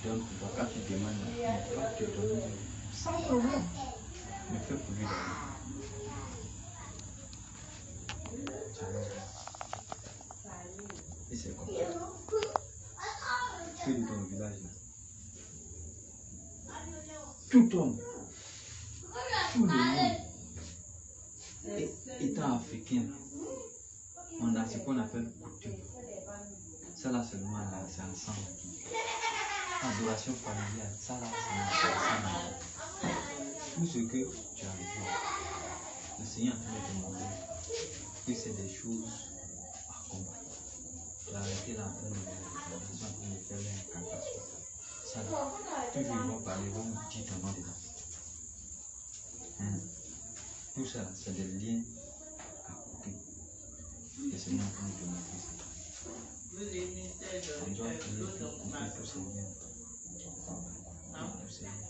donne pour toi. Quand tu demandes, il va te donner sans problème. Mais fais pour lui d'abord. Et c'est comme ça. Que de ton village là. Tout homme, tout le monde, étant africain, on a ce qu'on appelle coutume. Ça là seulement là, c'est ensemble. Adoration familiale, ça là c'est ensemble. Tout ce que tu as vu, le Seigneur est en train de te montrer que c'est des choses à combattre. Tu as arrêté là en train de faire l'incantation. Ça là, tous ils vont parler, vont dire ton nom dedans. Tout ça, c'est des liens à couper. Le Seigneur est en train de te montrer ça. On doit prier pour couper tous ces liens. Tous ces liens.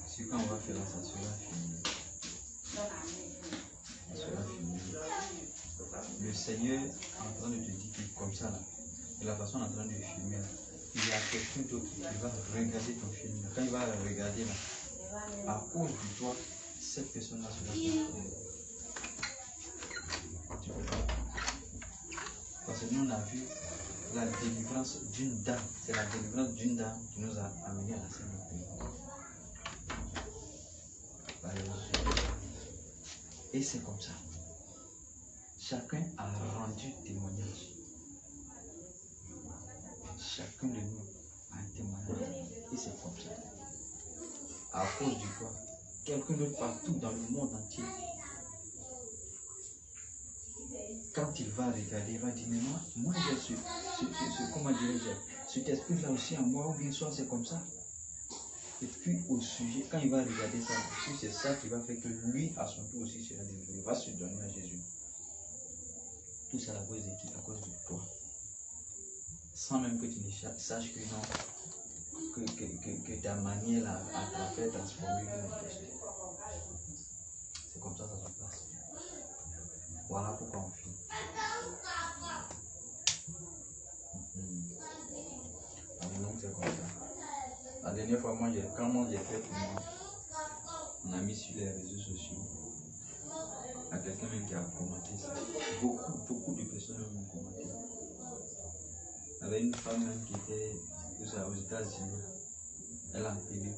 Si quand on va faire là, ça sera fini. Ça sera fini. Le Seigneur est en train de te dire que comme ça là, de la façon en train de filmer là, il y a quelqu'un d'autre qui va regarder ton film. Quand il va regarder là, à cause de toi, cette personne-là sera tu peux pas. Parce que nous on a vu la délivrance d'une dame. C'est la délivrance d'une dame qui nous a amenés à la scène du pays. Et c'est comme ça. Chacun a rendu témoignage. Chacun de nous a un témoignage. Et c'est comme ça. À cause du quoi, quelqu'un d'autre partout dans le monde entier, quand il va regarder, il va dire, mais moi j'ai comment dirais-je, cet esprit-là aussi en moi, ou bien soit c'est comme ça. Et puis au sujet, quand il va regarder ça, c'est ça qui va faire que lui, à son tour aussi, sera délivré. Il va se donner à Jésus. Tout ça à cause de qui? À cause de toi. Sans même que tu ne saches que non, que ta manière à te faire transformer une personne. C'est comme ça que ça se passe. Voilà pourquoi on filme. Donc c'est comme ça. La dernière fois, quand moi j'ai fait pour moi, on a mis sur les réseaux sociaux. Il y a quelqu'un même qui a commenté ça. Beaucoup de personnes ont commenté. Il y avait une femme même qui était aux États-Unis. Elle a appelé.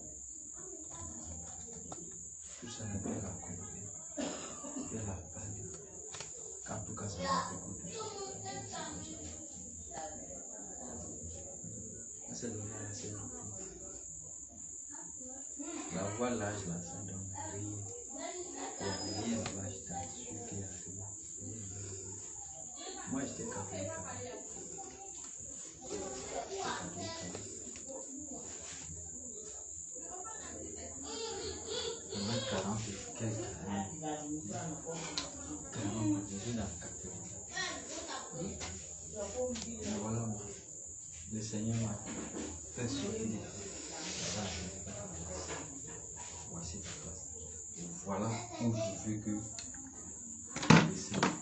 Tout ça, elle a commenté. Elle a parlé. En tout cas, ça m'a beaucoup touché. C'est donné à la scène. La voix l'âge là, ça donne rien. Rien ne va acheter ce qui est arrivé. Moi, j'étais catholique. Pendant 40 et quelques années, 40 ans, je suis dans le catholique. Mais voilà, moi, le Seigneur m'a fait sortir des voici ta place. Voilà où je veux que le Seigneur.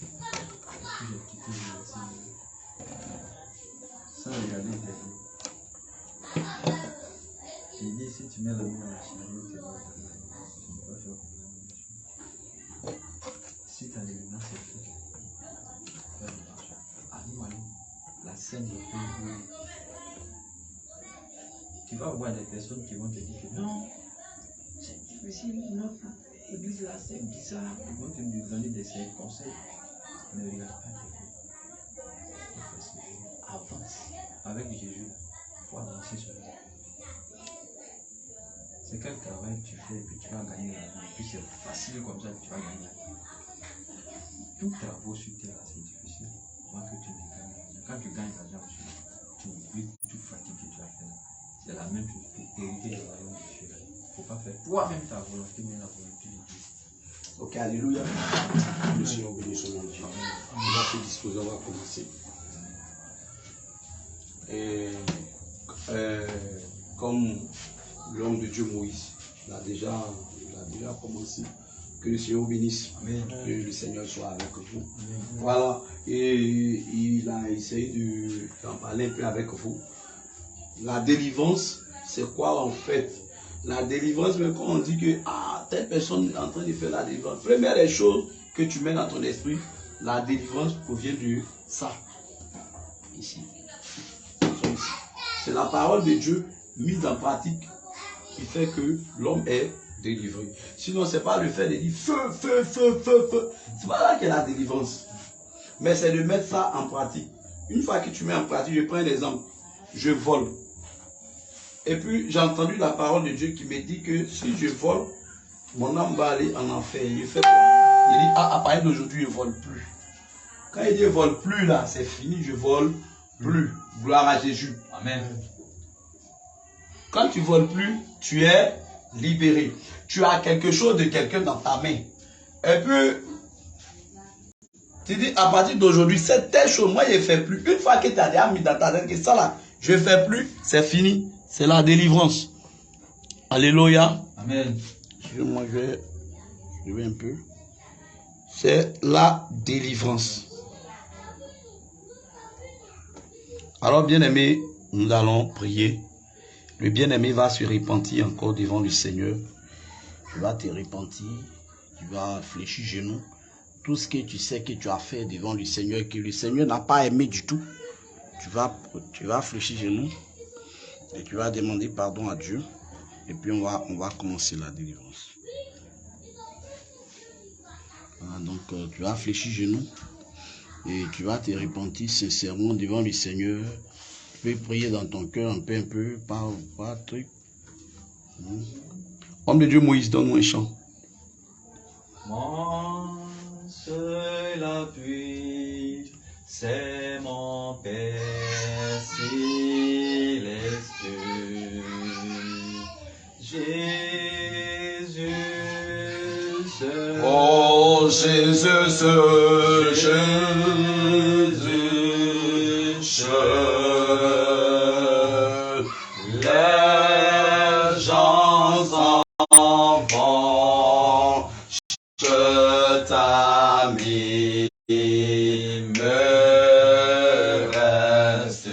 Et puis j'ai quitté le Seigneur. Sans regarder tes yeux. Il dit si tu mets la main à la chariot, tu ne vas pas faire comme ça. Si ta délivrance est faite, fais attention. Allons, la scène de Dieu. Tu vas voir des personnes qui vont te dire que non, c'est difficile, notre église là c'est bizarre. Ils vont te donner des conseils. Ne regarde pas tes yeux. Avance avec Jésus. Il faut avancer sur lui. C'est quel travail tu fais et puis tu vas gagner l'argent. Et puis c'est facile comme ça que tu vas gagner l'argent. Tout travail sur terre c'est difficile. Avant que tu ne gagnes l'argent. Quand tu gagnes l'argent, tu oublies toute fatigue que tu as fait. C'est la même chose pour hériter le royaume de Dieu. Il ne faut pas faire toi-même ta volonté, mais la volonté de Dieu. Ok, alléluia. Le Seigneur bénit son nom de Dieu. On va se disposer, on va commencer. Comme l'homme de Dieu Moïse l'a déjà commencé, Que le Seigneur vous bénisse. Amen. Que le Seigneur soit avec vous. Amen. Voilà. Et il a essayé d'en parler un peu avec vous. La délivrance, c'est quoi en fait? La délivrance, même quand on dit que telle personne est en train de faire la délivrance, première des choses que tu mets dans ton esprit, la délivrance provient de ça. Ici. C'est la parole de Dieu mise en pratique qui fait que l'homme est délivré. Sinon, c'est pas le fait de dire feu, feu, feu, feu, feu. C'est pas là qu'est la délivrance. Mais c'est de mettre ça en pratique. Une fois que tu mets en pratique, je prends un exemple. Je vole. Et puis, j'ai entendu la parole de Dieu qui me dit que si je vole, mon âme va aller en enfer. Il fait quoi? Il dit, à partir d'aujourd'hui, je ne vole plus. Quand il dit je ne vole plus, là, c'est fini, je vole plus. Gloire à Jésus. Amen. Quand tu voles plus, tu es libéré. Tu as quelque chose de quelqu'un dans ta main. Et puis, tu dis, à partir d'aujourd'hui, cette telle chose, moi, je ne fais plus. Une fois que tu as déjà mis dans ta tête que ça, là, je ne fais plus, c'est fini. C'est la délivrance. Alléluia. Amen. Moi, je vais un peu. C'est la délivrance. Alors, bien-aimé, nous allons prier. Le bien-aimé va se repentir encore devant le Seigneur. Tu vas te repentir. Tu vas fléchir genoux. Tout ce que tu sais que tu as fait devant le Seigneur, que le Seigneur n'a pas aimé du tout. Tu vas fléchir genoux. Et tu vas demander pardon à Dieu. Et puis on va commencer la délivrance. Voilà, donc tu vas fléchir genoux. Et tu vas te repentir sincèrement devant le Seigneur. Tu peux prier dans ton cœur un peu, par truc. Homme de Dieu Moïse, donne-nous un chant. Mon seul appui, c'est mon Père céleste. Jésus seul. Oh Jésus seul, Jésus seul. Les gens enfants, je t'aime, me reste.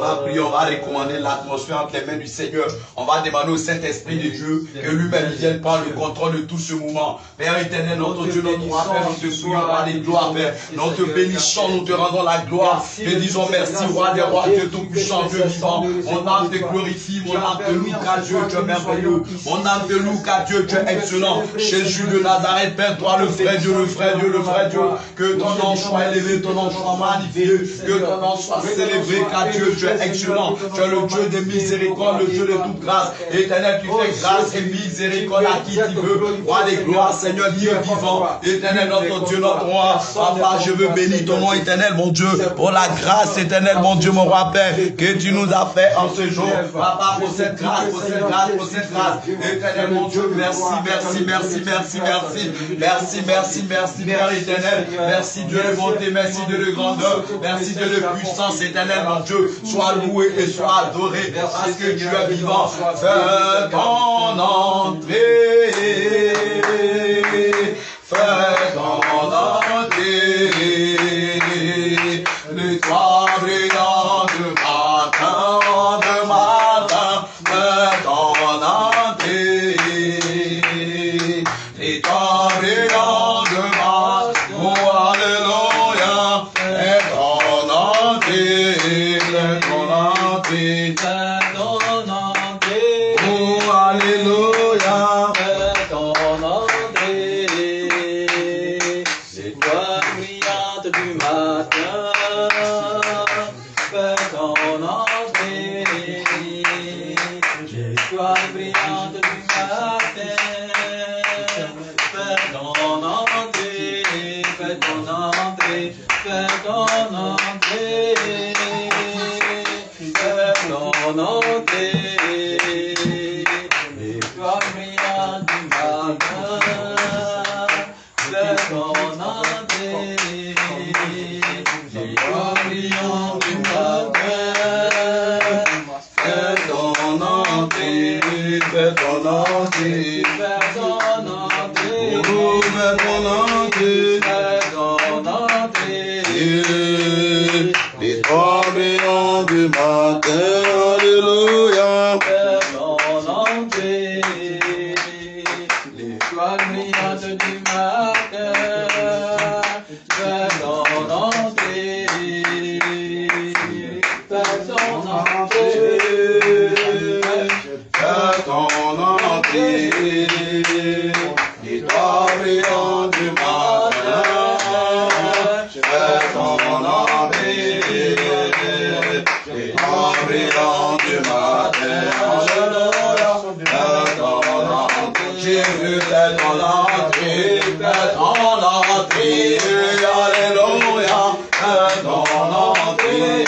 va prier, on va recommander l'atmosphère entre les mains du Seigneur. On va demander au Saint-Esprit de Dieu que lui-même vienne prendre le contrôle de tout ce moment. Père éternel, notre Dieu, notre roi, Père, nous te prions par les gloires, Père. Nous te bénissons, nous te rendons la gloire. Te disons merci, roi des rois, Dieu tout-puissant, Dieu vivant. Mon âme te glorifie, mon âme te loue, car Dieu, tu es merveilleux. Mon âme te loue, car Dieu, tu es excellent. Jésus de Nazareth, Père, toi, le vrai Dieu, le vrai Dieu, le vrai Dieu. Que ton nom soit élevé, ton nom soit magnifié. Que ton nom soit célébré, car Dieu, tu es excellent. Tu es le Dieu des miséricordes, le Dieu de toute grâce. Éternel, tu fais grâce et miséricorde à qui tu veux. Roi des gloires, Seigneur, Dieu vivant. Éternel, notre Dieu, notre roi. Papa, je veux bénir ton nom, éternel, mon Dieu, pour la grâce, éternel, mon Dieu, mon roi, Père, que tu nous as fait en ce jour. Papa, pour cette grâce, pour cette grâce, pour cette grâce. Éternel, mon Dieu, merci, merci, merci, merci, merci. Merci, merci, merci, Père éternel. Merci, Dieu de bonté, merci, Dieu de grandeur. Merci, Dieu de puissance, éternel, mon Dieu. Sois loué et sois adoré, parce que Dieu est vivant. Fais ton entrée. Fais ton entrée. L'étoile brillante de matin, fais ton entrée. L'étoile brillante de matin, oh alléluia, fais ton entrée, fais ton entrée, fais ton entrée, oh alléluia, fais ton entrée. L'étoile brillante du matin, fais ton entrée. L'étoile brillante du matin, fais ton entrée, fais ton entrée, fais ton entrée, fais ton entrée. L'étoile brillante du matin, fais ton entrée. L'étoile brillante du matin, fais ton entrée, fais ton entrée, fais ton entrée, oh, fais ton entrée, fais ton entrée. L'étoile brillante du matin, alléluia, fais ton entrée. L'étoile brillante du matin, fais ton entrée, fais ton entrée, fais ton entrée. L'étoile brillante du matin, fais ton entrée. L'étoile brillante du matin, alléluia, fais ton entrée. Jésus, fais ton entrée, fais ton entrée, alléluia, fais ton entrée.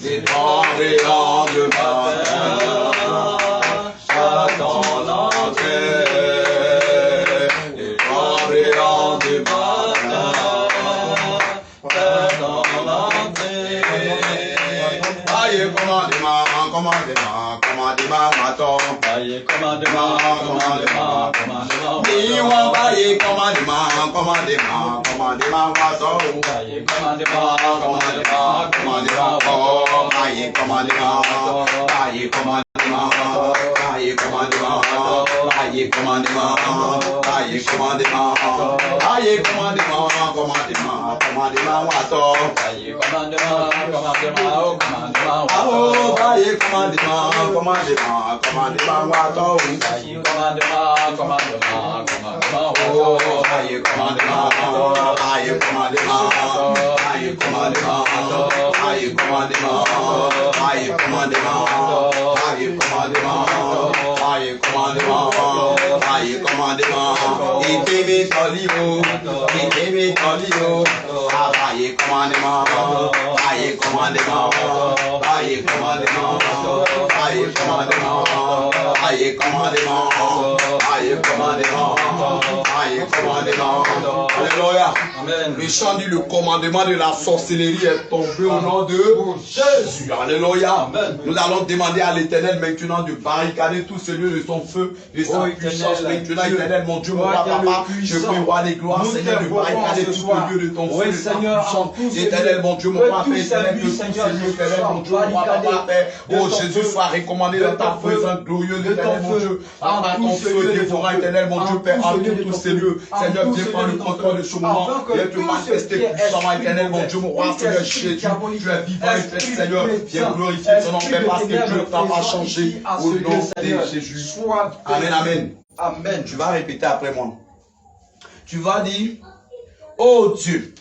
L'étoile brillante du matin, fais ton entrée. L'étoile brillante du matin, fais ton entrée. Aïe, commandement, commandement, commandement, maton. Aïe, commandement, commandement, commandement. Niwa, aïe, commandement, commandement, commandement, maton. Aïe, commandement, commandement, commandement, oh. Aïe, commandement, aïe, commandement, aïe, commandement, aïe, commandement, aïe, commandement, aïe, commandement, commandement, commandement, maton. Aïe, commandement, commandement, oh, commandement, oh. Aïe, commandement, commandement, commandement, maton. Aïe, commandement, commandement, commandement, oh. Aïe, commandement, aïe, commandement, aïe, commandement, aïe, commandement, aïe, commandement, aïe, commandement, aïe, commandement, aïe, commandement. Itemi tolio, itemi tolio. Aïe, commandement, aïe, commandement, aïe, commandement, aïe, commandement, aïe, commandement, aïe, commandement, aïe, commandement. Alléluia. Le chant dit le commandement de la sorcellerie est tombé au nom de Jésus. Jésus, alléluia. Nous allons demander à l'Éternel maintenant de barricader tout ce lieu de son feu, de sa puissance. Maintenant, Éternel, mon Dieu, mon papa, je prie, roi des gloires, Seigneur, de barricader tout le lieu de ton feu, de ta puissance. Éternel, mon Dieu, mon papa, Éternel, que tout ce lieu, Éternel, mon Dieu, mon papa, oh Jésus, soit recommandé dans ta présence glorieuse, Éternel, mon Dieu. Papa, ton feu dévorant, Éternel, mon Dieu, Père, en tous ces lieux. Seigneur, viens prendre le contrôle de ce moment. Viens te manifester puissamment, Éternel, mon Dieu, mon roi, Seigneur Jésus. Tu es vivant et fait, Seigneur. Viens glorifier ton nom, Père, parce que Dieu ne t'a pas changé. Au nom de Jésus. Amen, amen. Amen. Tu vas répéter après moi. Tu vas dire, oh Dieu,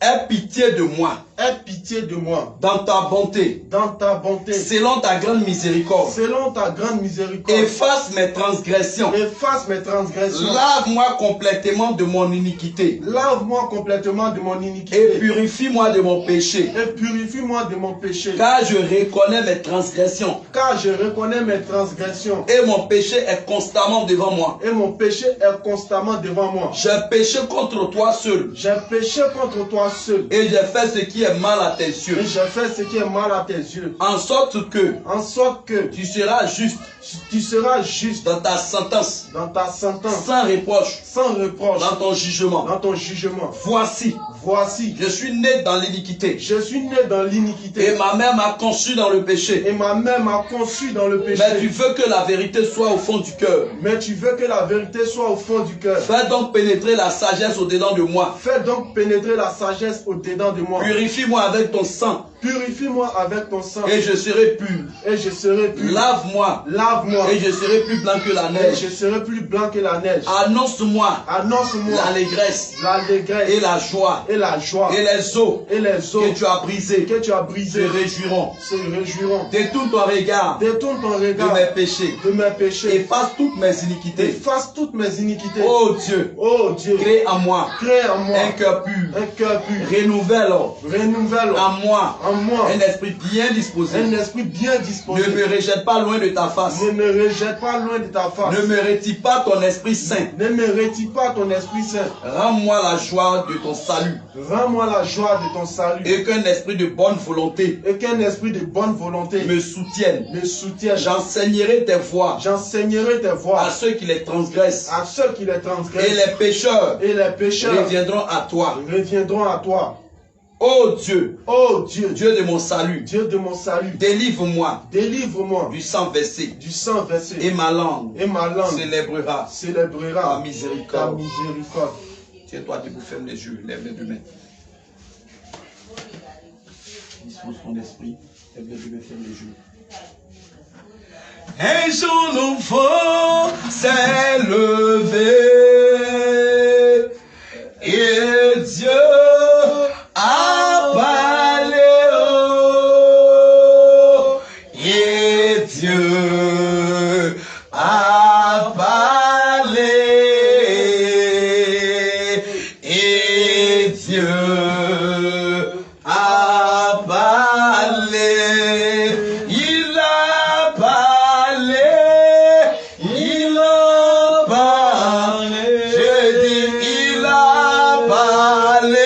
aie pitié de moi. Aie pitié de moi. Dans ta bonté. Dans ta bonté. Selon ta grande miséricorde. Selon ta grande miséricorde. Efface mes transgressions. Efface mes transgressions. Lave-moi complètement de mon iniquité. Lave-moi complètement de mon iniquité. Et purifie-moi de mon péché. Et purifie-moi de mon péché. Car je reconnais mes transgressions. Car je reconnais mes transgressions. Et mon péché est constamment devant moi. Et mon péché est constamment devant moi. J'ai péché contre toi seul. J'ai péché contre toi seul. Et j'ai fait ce qui est mal à tes yeux. Et j'ai fait ce qui est mal à tes yeux. En sorte que tu seras juste. Tu seras juste dans ta sentence. Dans ta sentence. Sans reproche. Sans reproche. Dans ton jugement. Dans ton jugement. Voici. Je suis né dans l'iniquité. Je suis né dans l'iniquité. Et ma mère m'a conçu dans le péché. Et ma mère m'a conçu dans le péché. Mais tu veux que la vérité soit au fond du cœur. Mais tu veux que la vérité soit au fond du cœur. Fais donc pénétrer la sagesse au-dedans de moi. Fais donc pénétrer la sagesse au-dedans de moi. Purifie-moi avec ton sang. Purifie-moi avec ton sang. Et je serai pur. Et je serai pur. Lave-moi. Lave-moi. Et je serai plus blanc que la neige. Et je serai plus blanc que la neige. Annonce-moi. Annonce-moi. L'allégresse. L'allégresse. Et la joie. Et la joie. Et les eaux. Et les eaux. Que tu as brisées. Que tu as brisées. Se réjouiront. Se réjouiront. Détourne ton regard. Détourne ton regard. De mes péchés. De mes péchés. Efface toutes mes iniquités. Efface toutes mes iniquités. Oh Dieu. Oh Dieu. Crée en moi. Crée en moi. Un cœur pur. Un cœur pur. Renouvelle. Renouvelle. En moi. En moi. Un esprit bien disposé. Un esprit bien disposé. Ne me rejette pas loin de ta face. Ne me rejette pas loin de ta face. Ne me retire pas ton esprit saint. Ne me retire pas ton esprit saint. Rends-moi la joie de ton salut. Rends-moi la joie de ton salut. Et qu'un esprit de bonne volonté. Et qu'un esprit de bonne volonté me soutienne. Me soutienne. J'enseignerai tes voies. J'enseignerai tes voies. À ceux qui les transgressent. À ceux qui les transgressent. Et les pécheurs. Et les pécheurs. Reviendront à toi. Reviendront à toi. Oh Dieu, oh Dieu, Dieu de mon salut, Dieu de mon salut, délivre-moi, délivre-moi du sang versé, et ma langue, célébrera ta miséricorde. Tiens-toi debout, ferme les yeux, lève les deux mains. Dispose ton esprit, lève les deux mains, ferme les yeux. Un jour nouveau s'est levé et Dieu a parlé, et Dieu a parlé, et Dieu a parlé, il a parlé, il a parlé, je dis il a parlé.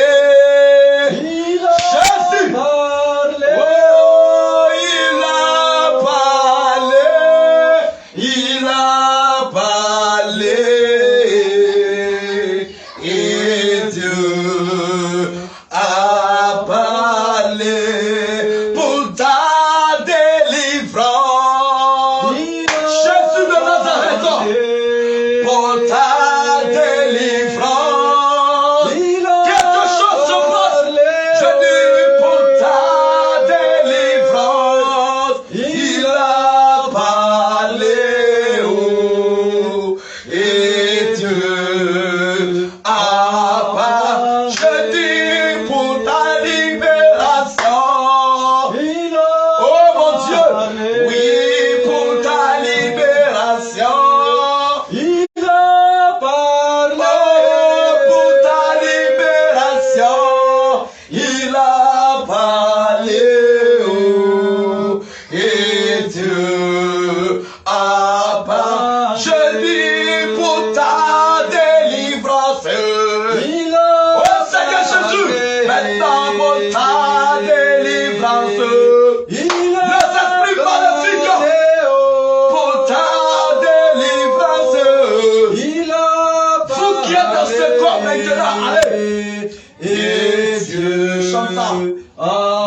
Maintenant, allez. Et Dieu chante ça.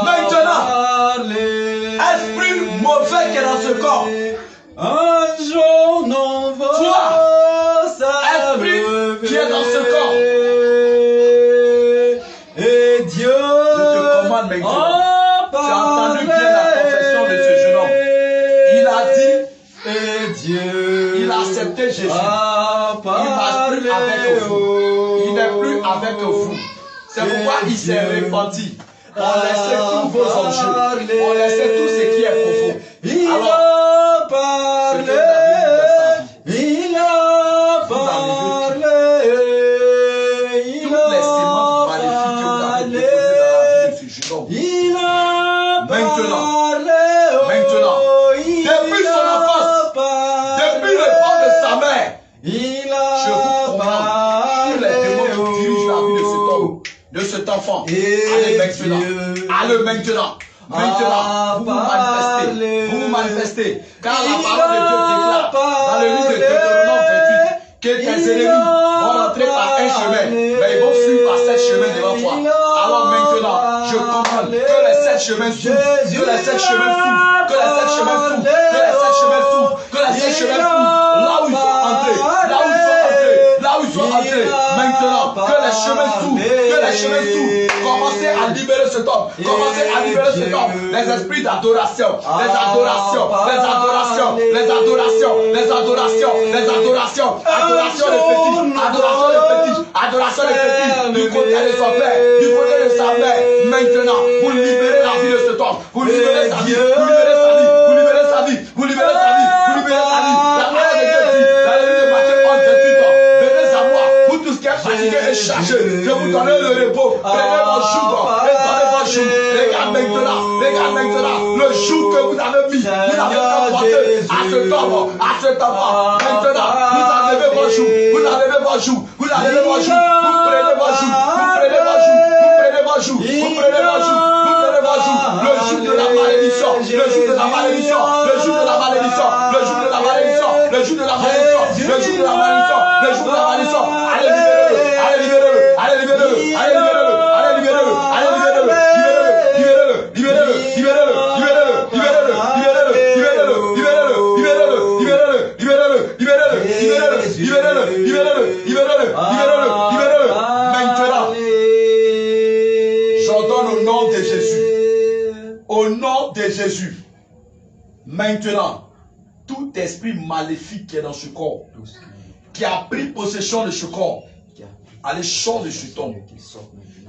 Maintenant, esprit mauvais qui est dans ce corps. Un jour non va. Toi, esprit qui est dans ce corps. Et Dieu. Je te commande maintenant. Tu as entendu bien la confession de ce jeune homme. Il a dit, Et Dieu. il a accepté Jésus. Il ne marche plus avec vous. Il n'est plus avec vous. C'est pourquoi il s'est repenti. On laissait tous vos enjeux. On laissait tout ce qui est profond. Il Alors, a parlé. Il a parlé. toutes les semences maléfiques que vous avez déposées dans la vie de ce jeune homme. Il a Maintenant, depuis son enfance, depuis le ventre de sa mère, je vous commande tous les démons qui dirigent la vie de cet homme, de cet enfant. Allez maintenant. Allez maintenant. Maintenant, vous vous manifestez. Car la parole de Dieu déclare dans le livre de Deutéronome 28 que tes ennemis vont rentrer par un chemin, mais ils vont fuir par 7 chemins devant toi. Alors maintenant, je commande que les 7 chemins s'ouvrent, que les 7 chemins s'ouvrent, que les 7 chemins s'ouvrent, que les 7 chemins s'ouvrent, que les 7 chemins s'ouvrent, là où ils sont entrés, là où ils sont entrés, là où ils sont entrés. Maintenant, que les chemins s'ouvrent, que les chemins s'ouvrent. Commencez à libérer cet homme, commencez à libérer cet homme. Les esprits d'adoration, les adorations, les adorations, les adorations, les adorations, les adorations, adoration des petits, adoration des petits, adoration des petits, du côté de son père, du côté de sa mère. Maintenant, vous libérez la vie de cet homme, vous libérez sa vie, vous libérez sa vie, vous libérez sa vie, vous libérez sa vie, vous libérez sa vie. La parole de Dieu dit, dans le livre de Matthieu 11, 28 ans, venez à moi, vous tous qui êtes fatigués et chargés, je vous donnerai le repos. Prenez vos jours, prenez vos jours. Regarde maintenant, le jour que vous avez mis, vous avez apporté à cet homme, Maintenant, vous enlevez vos jours, vous enlevez vos jours, vous enlevez vos jours, vous prenez vos jours, vous prenez vos jours, vous prenez vos jours, vous prenez vos jours, vous prenez vos jours. Le jour de la malédiction, le jour de la malédiction, le jour de la malédiction, le jour de la malédiction, le jour de la malédiction, le jour de la malédiction, le jour de la malédiction. Allez libérez-le, allez libérez-le, allez libérez-le, allez libérez-le, allez libérez-le, allez libérez-le, libérez-le, libérez-le, libérez-le, libérez-le, libérez-le, libérez-le, libérez-le, libérez-le, libérez-le, libérez-le, libérez-le, libérez-le, libérez-le, libérez-le, libérez-le, libérez-le. Maintenant, j'ordonne au nom de Jésus, au nom de Jésus, maintenant, tout esprit maléfique qui est dans ce corps, qui a pris possession de ce corps, allez, sort de cet homme.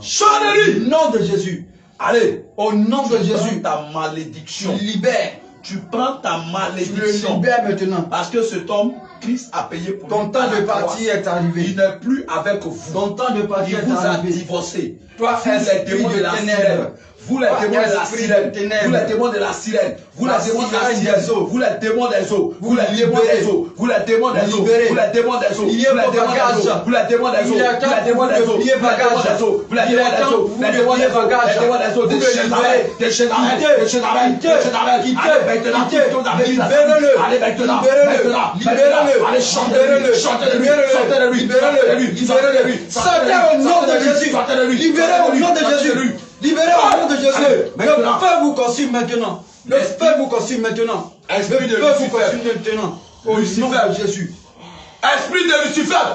Sors de lui. Au nom de Jésus. Allez, au nom de Jésus, ta malédiction. Tu libères. Tu prends ta malédiction. Tu le libères maintenant. Parce que cet homme, Christ a payé pour lui. Ton temps de partir est arrivé. Il n'est plus avec vous. Ton temps de partir est arrivé. Il vous a divorcé. Toi, les démons de la sirène. Vous les démons de la sirène, vous les démons de la sirène, vous les démons de la sirène, vous les démons des eaux, vous les démons des eaux, vous les démons des eaux, vous les démons des eaux, vous les démons des eaux, vous les démons des eaux, vous les démons des eaux, vous les démons des eaux, vous les démons des eaux, vous les démons des eaux, des chaînes d'arrêt, des chaînes d'arrêt, des chaînes d'arrêt, des chaînes d'arrêt, allez maintenant, allez maintenant, libérez-le, allez chantez-le, chantez-le, chantez-le, libérez-le, libérez-le, sortez au nom de Jésus, libérez au nom de Jésus. Libérez au nom de Jésus. Le feu vous consume maintenant. Le feu vous consume maintenant. Esprit de Lucifer. Au nom de Jésus. Esprit de Lucifer.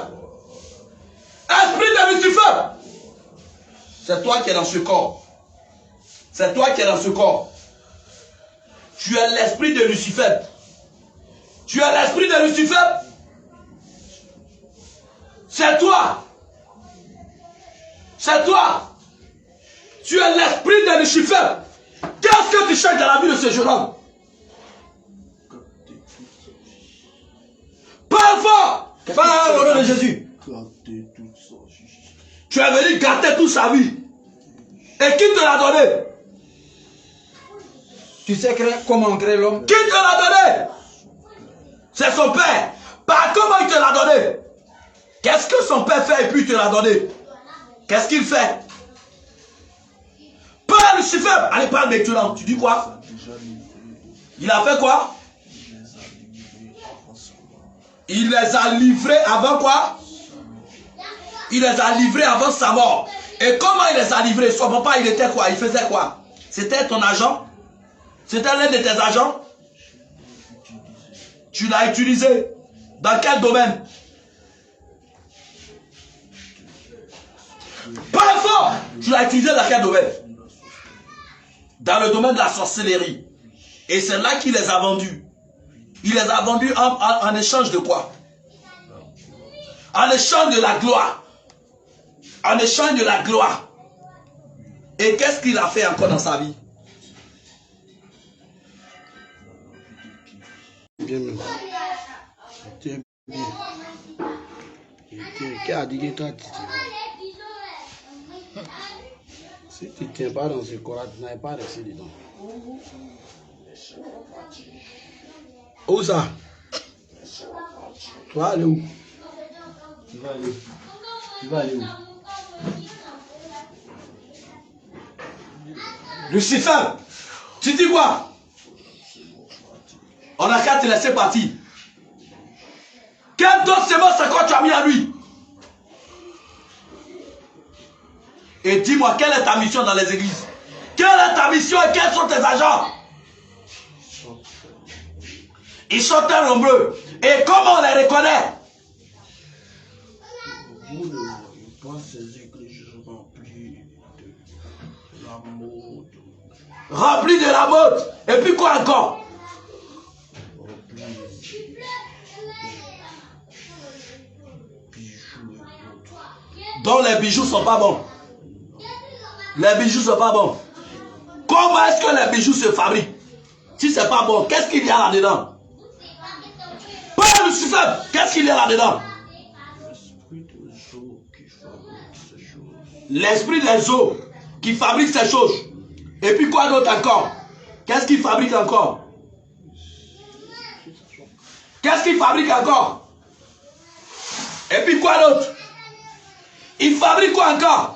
Esprit de Lucifer. C'est toi qui es dans ce corps. C'est toi qui es dans ce corps. Tu es l'esprit de Lucifer. Tu es l'esprit de Lucifer. C'est toi. C'est toi. Tu es l'esprit de Lucifer. Qu'est-ce que tu cherches dans la vie de ce jeune homme? Parle fort. Parle au nom de Jésus. Tu es venu gâter toute sa vie. Et qui te l'a donné? Tu sais comment créer l'homme? Qui te l'a donné? C'est son père. Par comment il te l'a donné? Qu'est-ce que son père fait et puis il te l'a donné? Qu'est-ce qu'il fait? Parle Lucifer. Allez, parle maintenant. Tu dis quoi? Il a fait quoi? Il les a livrés avant quoi? il les a livrés avant sa mort. Et comment il les a livrés? Son papa, il était quoi? Il faisait quoi? C'était ton agent? C'était l'un de tes agents? Tu l'as utilisé? Dans quel domaine? Pas fort! Tu l'as utilisé dans quel domaine? Dans le domaine de la sorcellerie. Et c'est là qu'il les a vendus. Il les a vendus en échange de quoi? En échange de la gloire. En échange de la gloire. Et qu'est-ce qu'il a fait encore dans sa vie? Bien même. C'était bien. Qui a dit que toi tu tiens? Si tu ne tiens pas dans ce corps, tu n'avais pas resté dedans. Où ça? Tu vas aller où? Tu vas aller où? Tu vas aller où? Lucifer, tu dis quoi? On a qu'à te laisser partir. Quelle d'autre semence encore tu as mis à lui? Et dis-moi, quelle est ta mission dans les églises? Quelle est ta mission et quels sont tes agents? Ils sont très nombreux. Et comment on les reconnaît? Vous ne voyez pas ces églises remplies de la mode. Remplis de la mode. Et puis quoi encore? Remplies de bijoux et autres. Dont les bijoux sont pas bons. Les bijoux sont pas bons. Comment est-ce que les bijoux se fabriquent? Si c'est pas bon, qu'est-ce qu'il y a là-dedans? Pas Lucifer, qu'est-ce qu'il y a là-dedans? L'esprit des eaux qui fabrique ces choses. L'esprit des eaux qui fabrique ces choses. Et puis quoi d'autre encore? Qu'est-ce qu'il fabrique encore? Qu'est-ce qu'il fabrique encore? Et puis quoi d'autre? Il fabrique quoi encore?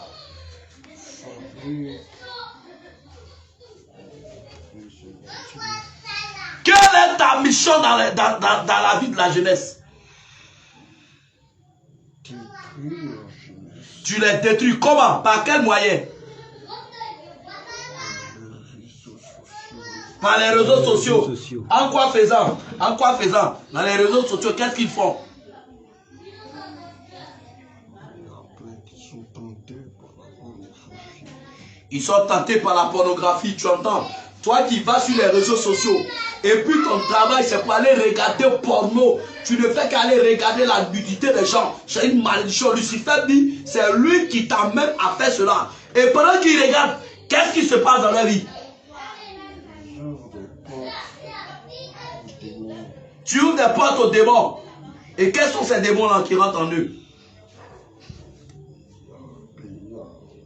Quelle est ta mission dans la vie de la jeunesse? Tu les détruis comment? Par quel moyen? Par les réseaux sociaux. En quoi faisant? En quoi faisant? Dans les réseaux sociaux, qu'est-ce qu'ils font? Ils sont tentés par la pornographie, tu entends? Toi qui vas sur les réseaux sociaux, et puis ton travail c'est pour aller regarder porno. Tu ne fais qu'aller regarder la nudité des gens. C'est une malédiction. Lucifer dit, c'est lui qui t'amène à faire cela. Et pendant qu'il regarde, qu'est-ce qui se passe dans la vie? Tu ouvres des portes aux démons. Et quels sont ces démons-là qui rentrent en eux?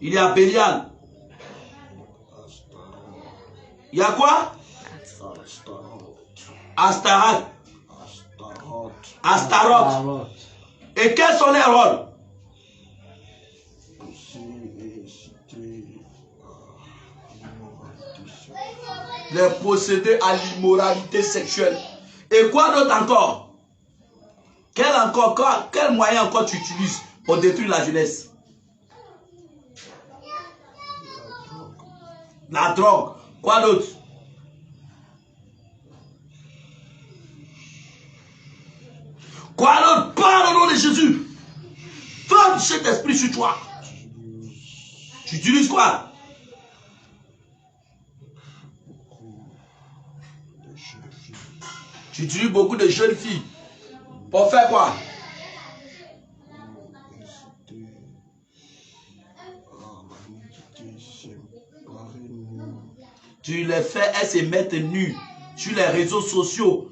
Il y a Bélial. Il y a quoi? Astaroth. Astaroth. Et quels sont les rôles? Les posséder à l'immoralité sexuelle. Et quoi d'autre encore? Quel moyen encore tu utilises pour détruire la jeunesse? La drogue. Quoi d'autre? Quoi d'autre? Parle au nom de Jésus. Ferme cet esprit sur toi. Tu utilises quoi? Tu utilises beaucoup de jeunes filles. Pour faire quoi? Tu les fais, elles se mettent nues sur les réseaux sociaux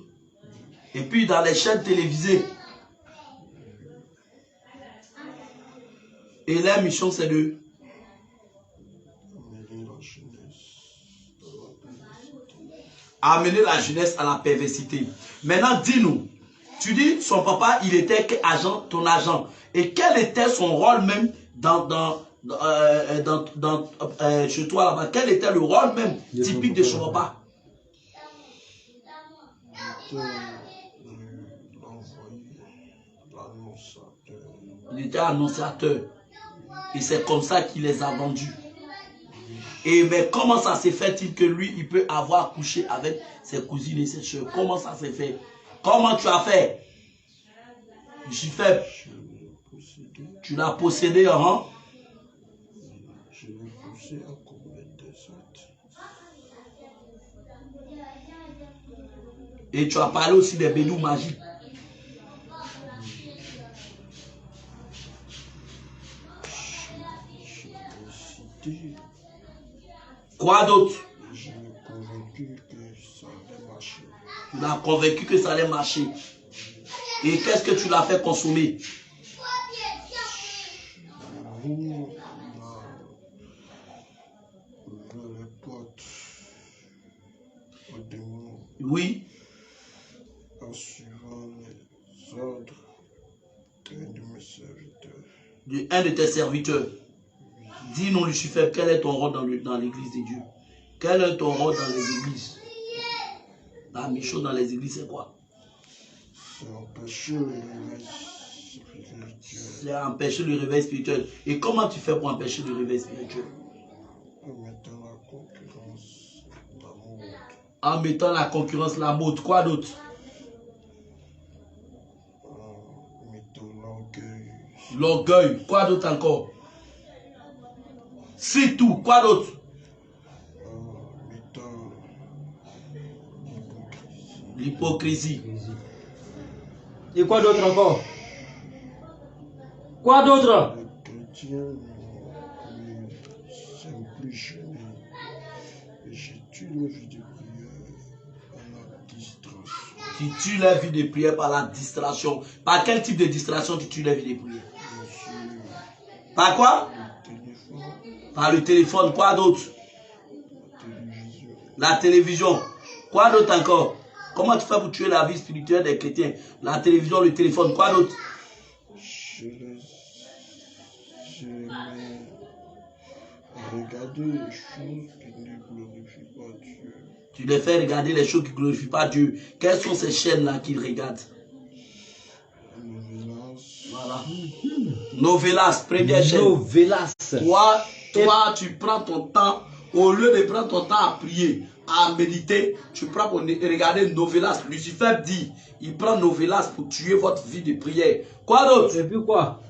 et puis dans les chaînes télévisées. Et leur mission c'est de amener la jeunesse à la perversité. Maintenant dis-nous, tu dis son papa il était agent, ton agent. Et quel était son rôle même chez toi là-bas? Quel était le rôle même typique de son papa? Il était annonciateur. Et c'est comme ça qu'il les a vendus. Et mais comment ça s'est fait-il que lui, il peut avoir couché avec ses cousines et ses soeurs? Comment ça s'est fait? Comment tu as fait? Lucifer, tu l'as possédé, hein? Je l'ai poussé à commettre des actes. Et tu as parlé aussi des bédous magiques. Je l'ai cité. Quoi d'autre? Je l'ai convaincu que ça allait marcher. Tu l'as convaincu que ça allait marcher. Et qu'est-ce que tu l'as fait consommer? Vous, ouvert les portes au démon Oui. en suivant les ordres d'un de mes serviteurs. Un de tes serviteurs. Dis-nous, Lucifer, quel est ton rôle dans l'église de Dieu? Quel est ton rôle dans les églises? La mission dans les églises, c'est quoi? C'est empêcher le réveil spirituel. C'est empêcher le réveil spirituel. Et comment tu fais pour empêcher le réveil spirituel? En mettant la concurrence, la mode. En mettant la concurrence, la mode. Quoi d'autre? En mettant l'orgueil. L'orgueil. Quoi d'autre encore? C'est tout. Quoi d'autre? En mettant L'hypocrisie. Et quoi d'autre encore? Quoi d'autre? les chrétiens ne s'aiment plus jeûner. Et je tue la vie de prière à la distraction. Tu tues la vie de prière par la distraction. Par quel type de distraction tu tues la vie de prière? Bien sûr, Par quoi? le téléphone, Par le téléphone. Quoi d'autre? la télévision, La télévision. Quoi d'autre encore? Comment tu fais pour tuer la vie spirituelle des chrétiens? La télévision, le téléphone. Quoi d'autre? je mets à regarder les choses qui ne glorifient pas Dieu. Tu les fais regarder les choses qui ne glorifient pas Dieu. Quelles sont ces chaînes-là qu'ils regardent? Novelas, Voilà. Novelas, première chaîne. Novelas. Toi, tu prends ton temps, au lieu de prendre ton temps à prier, à méditer, tu prends pour regarder Novelas. Lucifer dit, il prend Novelas pour tuer votre vie de prière. Quoi d'autre? Et puis quoi?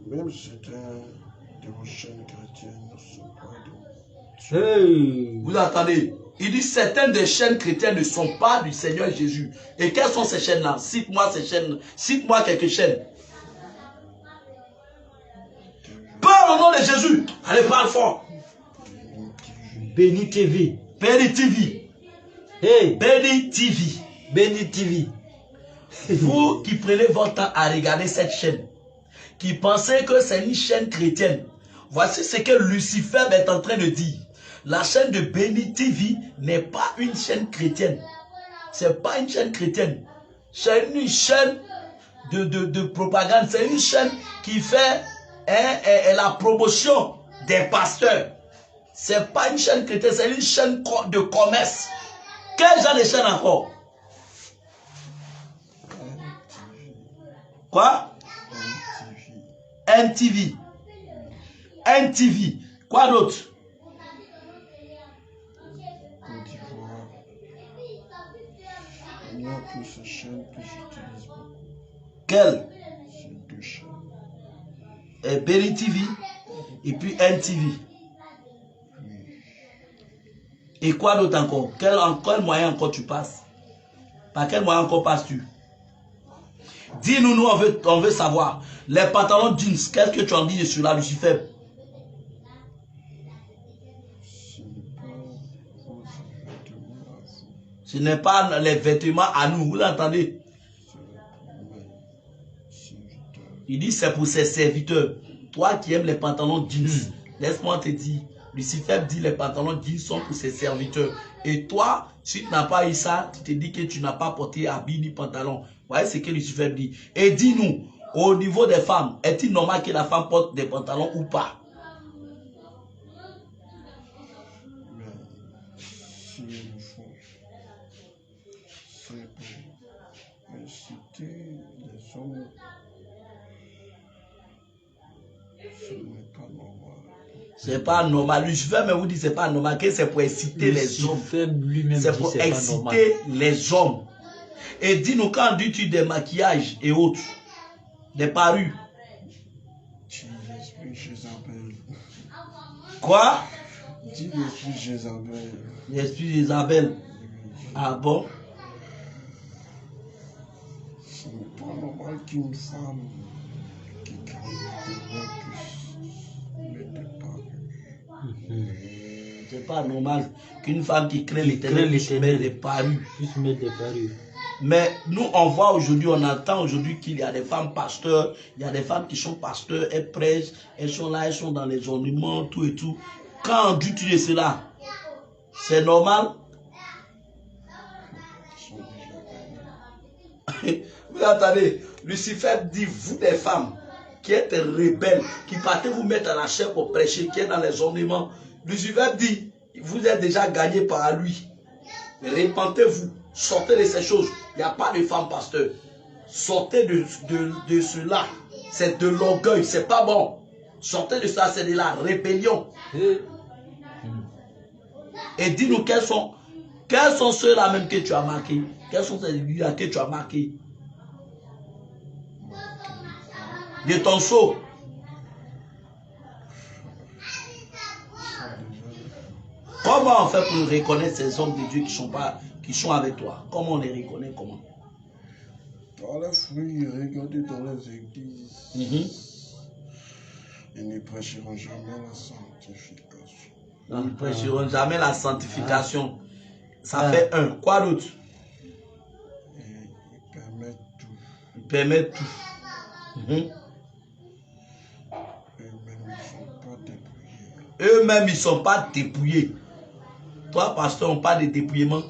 même certains de vos chaînes chrétiennes ne sont pas de Hey. Vous entendez? Il dit certaines des chaînes chrétiennes ne sont pas du Seigneur Jésus. Et quelles sont ces chaînes-là? Cite-moi ces chaînes. Cite-moi quelques chaînes. Parle au nom de Jésus. Allez, parle fort. Béni TV. Béni TV. Hey. Béni TV. Béni TV. Vous qui prenez votre temps à regarder cette chaîne, qui pensez que c'est une chaîne chrétienne, voici ce que Lucifer est en train de dire. La chaîne de Béni TV n'est pas une chaîne chrétienne. C'est pas une chaîne chrétienne. C'est une chaîne de propagande. C'est une chaîne qui fait la promotion des pasteurs. C'est pas une chaîne chrétienne, c'est une chaîne de commerce. Quel genre de chaîne encore? Quoi? NTV. NTV. Quoi d'autre? Côte d'Ivoire. Il y a que ces chaînes que j'utilise beaucoup. Quelle? Ces deux chaînes. Béni TV et puis NTV. Oui. Et quoi d'autre encore? Quel moyen encore tu passes? Par quel moyen encore passes-tu? Dis-nous, nous on veut savoir. Les pantalons jeans, qu'est-ce que tu en dis sur la Lucifer? Ce n'est pas vos vêtements à vous. Ce n'est pas les vêtements à nous, vous l'entendez? C'est pour mes serviteurs. Il dit c'est pour ses serviteurs. Toi qui aimes les pantalons jeans, laisse-moi te dire, Lucifer dit les pantalons jeans sont pour ses serviteurs. Et toi, si tu n'as pas eu ça, tu te dis que tu n'as pas porté habit ni pantalon. Voyez ce que Lucifer dit. Et dis-nous, au niveau des femmes, est-il normal que la femme porte des pantalons ou pas? Mais si elles le font, c'est pour inciter les hommes Ce n'est pas normal. C'est pas normal. Lucifer me vous dit c'est pas normal, que c'est pour exciter les hommes. Lucifer lui-même C'est dit pour c'est pas normal. exciter les hommes. Et dis-nous quand tu utilises des maquillages et autres, des parures. Dis l'esprit Jézabel. Quoi? Dis l'esprit Jézabel. L'esprit d'Isabelle. Ah bon? Ce n'est pas normal qu'une femme qui crée des rois puisse mettre parures. C'est pas normal qu'une femme qui craint Qui l'éternel craint puisse l'Éternel. mettre des parures. Puisse mettre des parures. Mais nous, on voit aujourd'hui, on entend aujourd'hui qu'il y a des femmes pasteurs, il y a des femmes qui sont pasteurs, elles prêchent, elles sont là, elles sont dans les ornements, tout et tout. Quand on utilise cela, c'est normal? Ils sont déjà gagnés. Vous entendez? Lucifer dit, vous des femmes qui êtes rebelles, qui partez vous mettre à la chair pour prêcher, qui êtes dans les ornements. Lucifer dit, vous êtes déjà gagnés par lui. Répentez-vous, sortez de ces choses. Il n'y a pas de femmes pasteurs. Sortez de cela. C'est de l'orgueil, c'est pas bon. Sortez de ça, c'est de la rébellion. Et dis-nous quels sont ceux-là même que tu as marqués. Quels sont ces églises-là que tu as marqués? De ton sceau. Comment on fait pour reconnaître ces hommes de Dieu qui sont avec toi? Comment on les reconnaît? Comment? Par les fruits, regardez dans les églises. Ils ne prêcheront jamais la sanctification. Ils ne prêcheront jamais la sanctification. Ça fait un. Quoi d'autre? Et ils permettent tout. Ils permettent tout. Eux-mêmes, ils ne sont pas dépouillés. Toi, pasteur, on parle de dépouillement.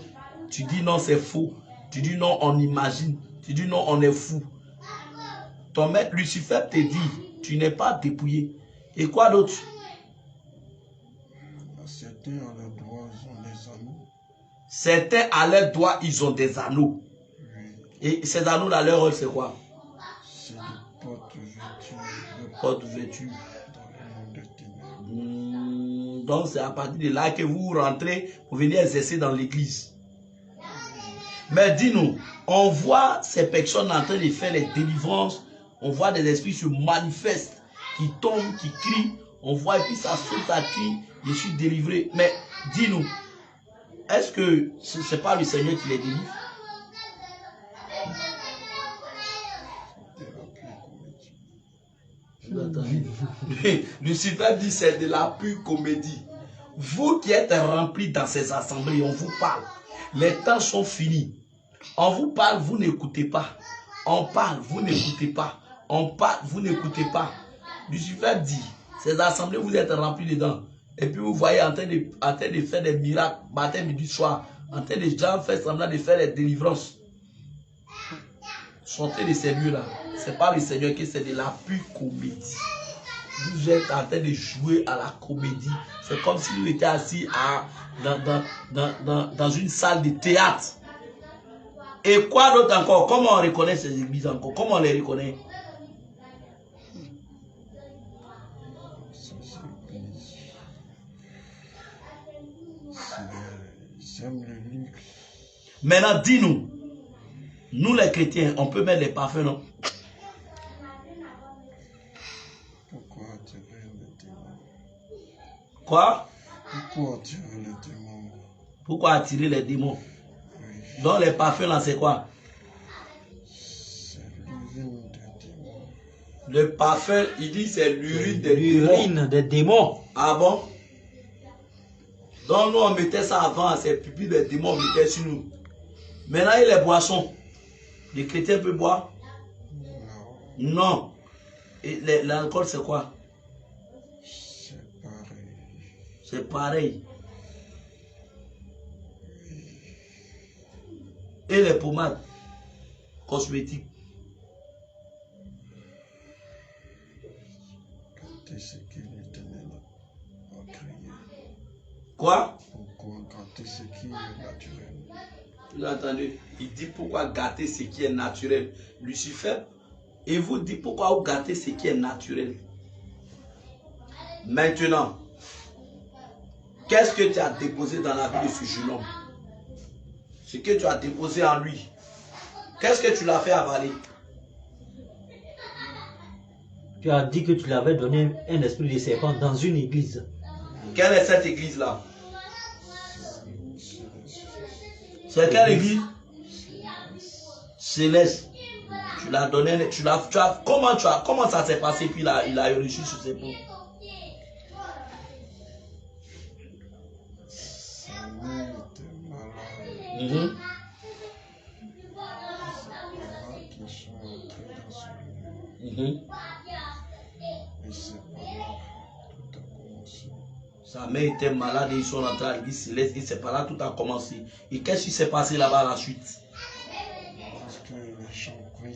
Tu dis non, c'est faux. Tu dis non, on imagine. Tu dis non, on est fou. Ton maître Lucifer te dit, tu n'es pas dépouillé. Et quoi d'autre? Certains à leurs doigts ont des anneaux. Certains à leurs doigts, ils ont des anneaux. Oui. Et ces anneaux-là, leur rôle, c'est quoi? C'est des portes vêtues. Porte vêtue. Dans le monde des ténèbres. Donc c'est à partir de là que vous rentrez pour venir exercer dans l'église. Mais dis-nous, on voit ces personnes en train de faire les délivrances, on voit des esprits se manifestent, qui tombent, qui crient, on voit et puis ça saute, ça crie, je suis délivré. Mais dis-nous, est-ce que ce n'est pas le Seigneur qui les délivre? Lucifer dit c'est de la pure comédie. Vous qui êtes remplis dans ces assemblées, on vous parle. Les temps sont finis. On vous parle, vous n'écoutez pas. On parle, vous n'écoutez pas. On parle, vous n'écoutez pas. Lucifer dit, ces assemblées, vous êtes remplis dedans. Et puis vous voyez en train de faire des miracles, matin, midi, soir. En train de gens faire semblant de faire les délivrances. Sortez de ces lieux-là. Ce n'est pas le Seigneur qui c'est de la pure comédie. Vous êtes en train de jouer à la comédie. C'est comme si vous étiez assis dans une salle de théâtre. Et quoi d'autre encore? Comment on reconnaît ces églises encore? Comment on les reconnaît? Ils aiment le luxe. Maintenant, dis-nous. Nous les chrétiens, on peut mettre les parfums, non? Pourquoi attirer les démons? Quoi? Pourquoi attirer les démons? Pourquoi attirer les démons? Oui, Donc les parfums là, c'est quoi? c'est l'urine des démons. Le parfum, il dit c'est l'urine des démons. L'urine des démons. Ah bon? Donc nous on mettait ça avant, ces pupilles des démons, on mettait sur nous. Maintenant il y a les boissons. Les chrétiens peuvent boire? Non, Non. Et l'alcool c'est quoi? c'est pareil. C'est pareil. Et les pommades cosmétiques? Gâter ce qui l'Éternel a créé. Quoi? Pourquoi gâter ce qui est naturel? Vous entendez? Il dit pourquoi gâter ce qui est naturel. Lucifer, et vous dit pourquoi vous gâtez ce qui est naturel. Maintenant, qu'est-ce que tu as déposé dans la vie de ce jeune homme? Ce que tu as déposé en lui, qu'est-ce que tu l'as fait avaler? Tu as dit que tu l'avais donné un esprit de serpent dans une église. Quelle est cette église-là? C'est quelle église? Céleste. Tu l'as donné, comment ça s'est passé, puis il a reçu sur ses pots? Sa mère était malade. Mhm. Voilà qu'ils sont entrés dans ce lieu. Mhm. Et c'est pas là tout a commencé. Sa mère était malade et ils sont entrés à l'église céleste et c'est par là tout a commencé. Et qu'est-ce qui s'est passé là-bas à la suite? Parce que les gens prient,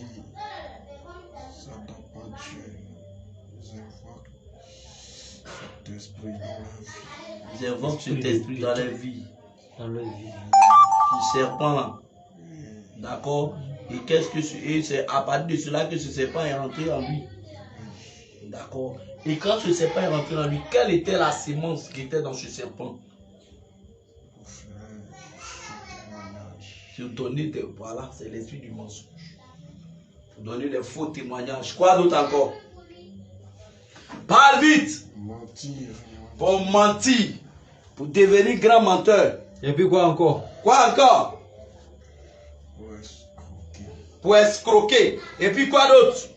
ça n'a pas Dieu. Ils invoquent cet esprit dans leur vie. Ils invoquent cet esprit dans leur vie. Dans leur vie. Ce serpent là. D'accord? Et qu'est-ce que c'est à partir de cela que ce serpent est rentré en lui. D'accord? Et quand ce serpent est rentré en lui, quelle était la sémence qui était dans ce serpent? Pour faire ce témoignage. Pour donner des... Voilà, c'est l'esprit du mensonge. Pour donner des faux témoignages. Quoi d'autre encore? Parle vite! Mentir. Pour mentir. Pour devenir grand menteur. Et puis quoi encore? Quoi encore? Pour escroquer. Pour escroquer. Et puis quoi d'autre?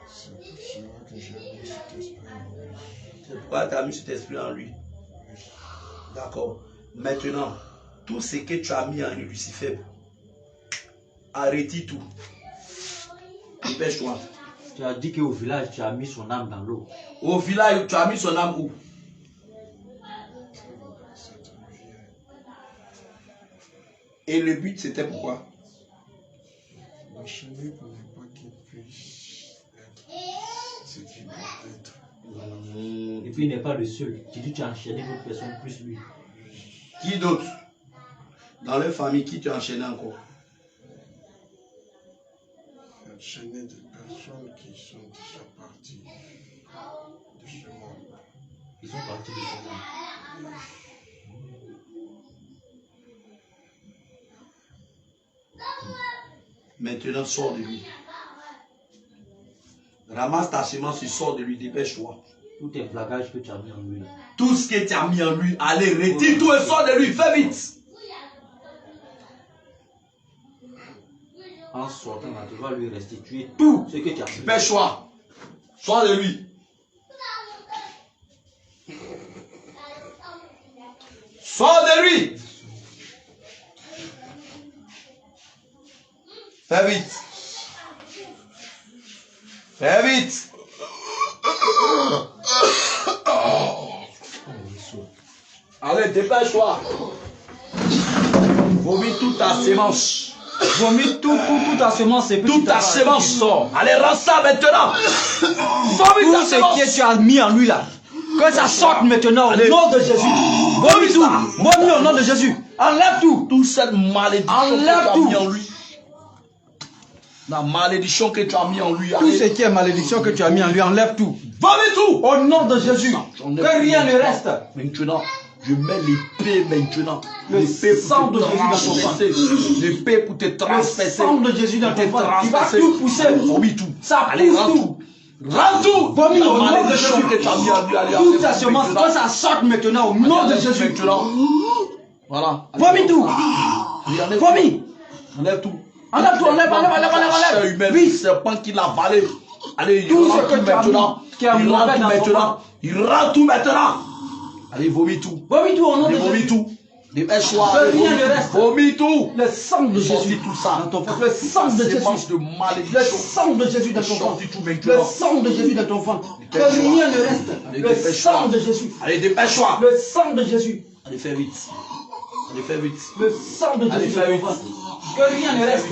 C'est pour cela que j'ai mis cet esprit en lui. C'est pourquoi tu as mis cet esprit en lui. D'accord. Maintenant, tout ce que tu as mis en Lucifer, arrête tout. Dépêche-toi. Tu as dit qu'au village, tu as mis son âme dans l'eau. Au village, tu as mis son âme où? Cette rivière. Et le but, c'était pourquoi? L'enchaîner pour ne pas qu'il puisse être ce qu'il doit être. Et puis il n'est pas le seul. Tu dis que tu as enchaîné d'autres personnes plus lui. Qui d'autre? Dans leur famille, qui tu as enchaîné encore? Enchaîner des personnes qui sont déjà parties de ce monde. Ils sont partis de ce monde. Maintenant, sors de lui. Ramasse ta semence et sors de lui, dépêche-toi. Tous tes flagages que tu as mis en lui. Tout ce que tu as mis en lui, allez, retire tout et sors de lui, fais vite. En sortant, là, tu vas lui restituer tout ce que tu as mis. Dépêche-toi. Sors de lui. Sors de lui. Fais vite. Fais vite. Allez, dépêche-toi. Vomis toute ta sémence. Vomis toute ta semence et puis Toute ta sémence sort. Allez, rends ça maintenant. Vomis tout ta ce sémence. que tu as mis en lui là. Que ça sorte maintenant au Allez. nom de Jésus. Vomis tout. Vomis au nom de Jésus. Enlève tout. Toute cette malédiction Enlève que tu as tout. mis en lui. La malédiction que tu as mis en lui. Tout Allez. ce qui est malédiction que tu as mis en lui, enlève tout. Vomis tout. Au nom de Jésus. Que rien ne reste. Maintenant, je mets l'épée maintenant. Le L'épée pour sang te de Jésus dans ton transpercer. L'épée pour te Le transpercer. sang de Jésus dans Pour te ton ventre. Il va transpercer. tout pousser. Vomis tout. Ça Allez, pousse rends tout. Rends tout. Vomis La au nom de malédiction Jésus. que tu as mis en lui. Allez, Toute ta enlève semence, maintenant. que ça sorte maintenant au nom de Allez, Jésus. maintenant. Voilà. Vomis tout. Allez, enlève Vomis. tout. Enlève tout. Enlève tout, enlève. Chair humaine, Oui. serpent qui l'a avalé. Allez, il Tout rend ce que tout tu as maintenant. mis, qui a Il rend mauvais tout dans ton maintenant. ventre. Il rend tout maintenant. Allez, vomis tout. Vomis tout au nom de Allez, vomis Jésus. tout. Dépêche-toi. Que allez, rien vomis ne tout. reste. Vomis tout. Le sang de Sortis Jésus tout ça. dans ton ventre. Le sang de Jésus. Sémence de Le malédiction. sang de Jésus dans ton ventre. Sortis tout Le maintenant. sang de Jésus dans ton ventre. Que Dépêche-toi. rien ne reste. Allez, Le dépêche-toi. sang de Jésus. Allez, dépêche-toi. Le sang de Jésus. Allez, fais vite. Allez, fais vite. Le sang de Allez, Jésus fais dans vite. ton ventre. Que rien ne reste.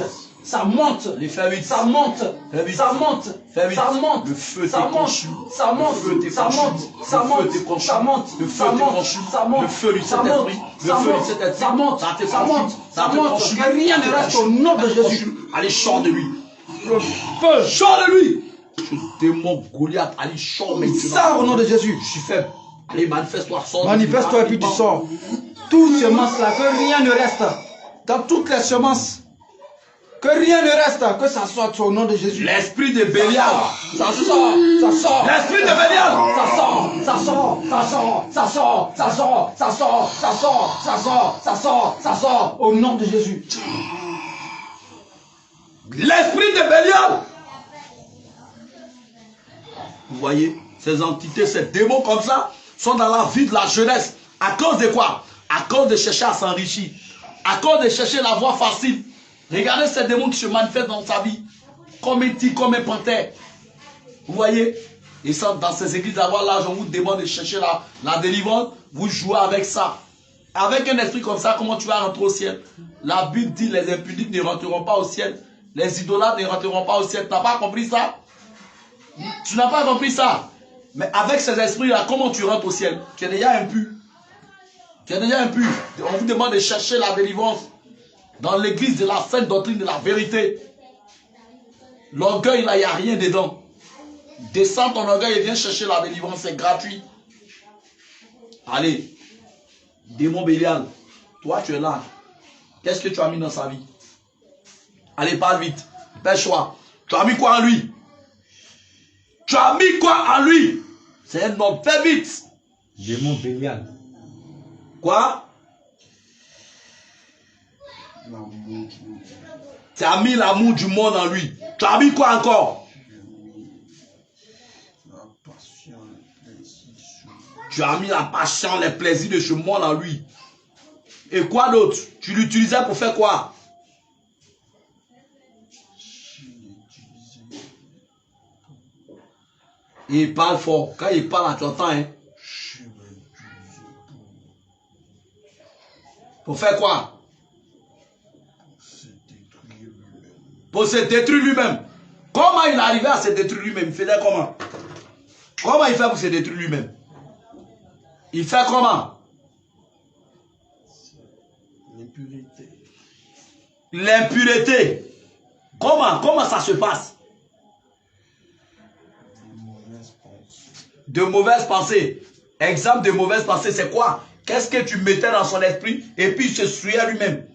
Ça monte. Allez, fais vite. Ça monte. Fais vite. Ça monte. Fais vite. Ça monte. Le feu Ça t'est monte. conçu. Ça monte. Le feu t'est Ça conçu. monte. Ça Le feu monte. t'est conçu. Ça monte. Le feu Ça t'est monte. conçu. Ça monte. Le feu du Ça Saint-Esprit. monte. Le Ça feu du monte. Saint-Esprit. Ça monte. Ça t'est Ça conçu. monte. Ça Ça t'est monte. conçu. Que rien ne reste au nom de Ça t'est Jésus. conçu. Allez, sors de lui. Le feu. Sors de lui. Ce démon Goliath, allez, sors maintenant. Sors au nom de Jésus. Je suis faible. Allez, manifeste-toi, sors. Manifeste-toi et puis tu sors. Toutes ces semences-là, que rien ne reste. Dans toutes les semences. Que rien ne reste. Que ça sorte au nom de Jésus. L'esprit de Bélial. Ça sort. Ça sort. L'esprit de Bélial. Ça sort. Ça sort. Ça sort. Ça sort. Ça sort. Ça sort. Ça sort. Ça sort. Ça sort. Ça sort. Au nom de Jésus. L'esprit de Bélial. Vous voyez, ces entités, ces démons comme ça, sont dans la vie de la jeunesse. À cause de quoi? À cause de chercher à s'enrichir. À cause de chercher la voie facile. Regardez ces démons qui se manifestent dans sa vie. Comme un tigre, comme un panthère. Vous voyez? Et ça, dans ces églises d'avoir l'âge, on vous demande de chercher la délivrance. Vous jouez avec ça. Avec un esprit comme ça, comment tu vas rentrer au ciel? La Bible dit les impudiques ne rentreront pas au ciel. Les idolâtres ne rentreront pas au ciel. Tu n'as pas compris ça? Tu n'as pas compris ça. Mais avec ces esprits-là, comment tu rentres au ciel? Tu es déjà impur. Tu es déjà impur. On vous demande de chercher la délivrance dans l'église de la sainte doctrine de la vérité. L'orgueil, là, il n'y a rien dedans. Descends ton orgueil et viens chercher la délivrance, c'est gratuit. Allez, démon Bélial, toi tu es là. Qu'est-ce que tu as mis dans sa vie? Allez, parle vite. Pêche-toi. Tu as mis quoi en lui? Tu as mis quoi en lui? C'est un homme, fais vite. Démon Bélial. Quoi? L'amour du monde. Tu as mis l'amour du monde en lui. Tu as mis quoi encore? La passion, le plaisir. Tu as mis la passion, les plaisirs de ce monde en lui. Et quoi d'autre? Tu l'utilisais pour faire quoi? Il parle fort. Quand il parle, tu entends, hein? Pour faire quoi? Pour se détruire lui-même. Comment il arrivait à se détruire lui-même? Il faisait comment? Comment il fait pour se détruire lui-même? Il fait comment? L'impureté. L'impureté. Comment ça se passe? De mauvaises pensées. Exemple de mauvaises pensées, c'est quoi? Qu'est-ce que tu mettais dans son esprit et puis il se souillait lui-même?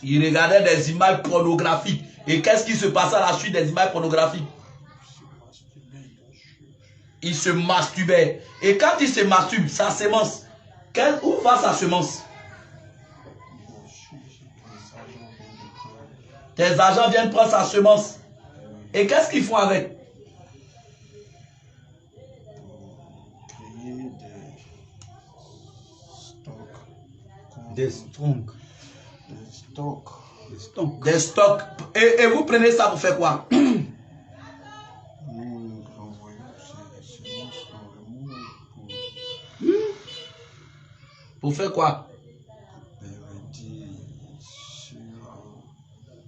Il regardait des images pornographiques. Et qu'est-ce qui se passait à la suite des images pornographiques? Il se masturbait. Et quand il se masturbe, sa semence, où va sa semence? Tes agents viennent prendre sa semence. Et qu'est-ce qu'ils font avec? Des stocks. Des stocks. Et vous prenez ça pour faire quoi? Nous renvoyons ces semences dans le monde Pour faire quoi? permettre sur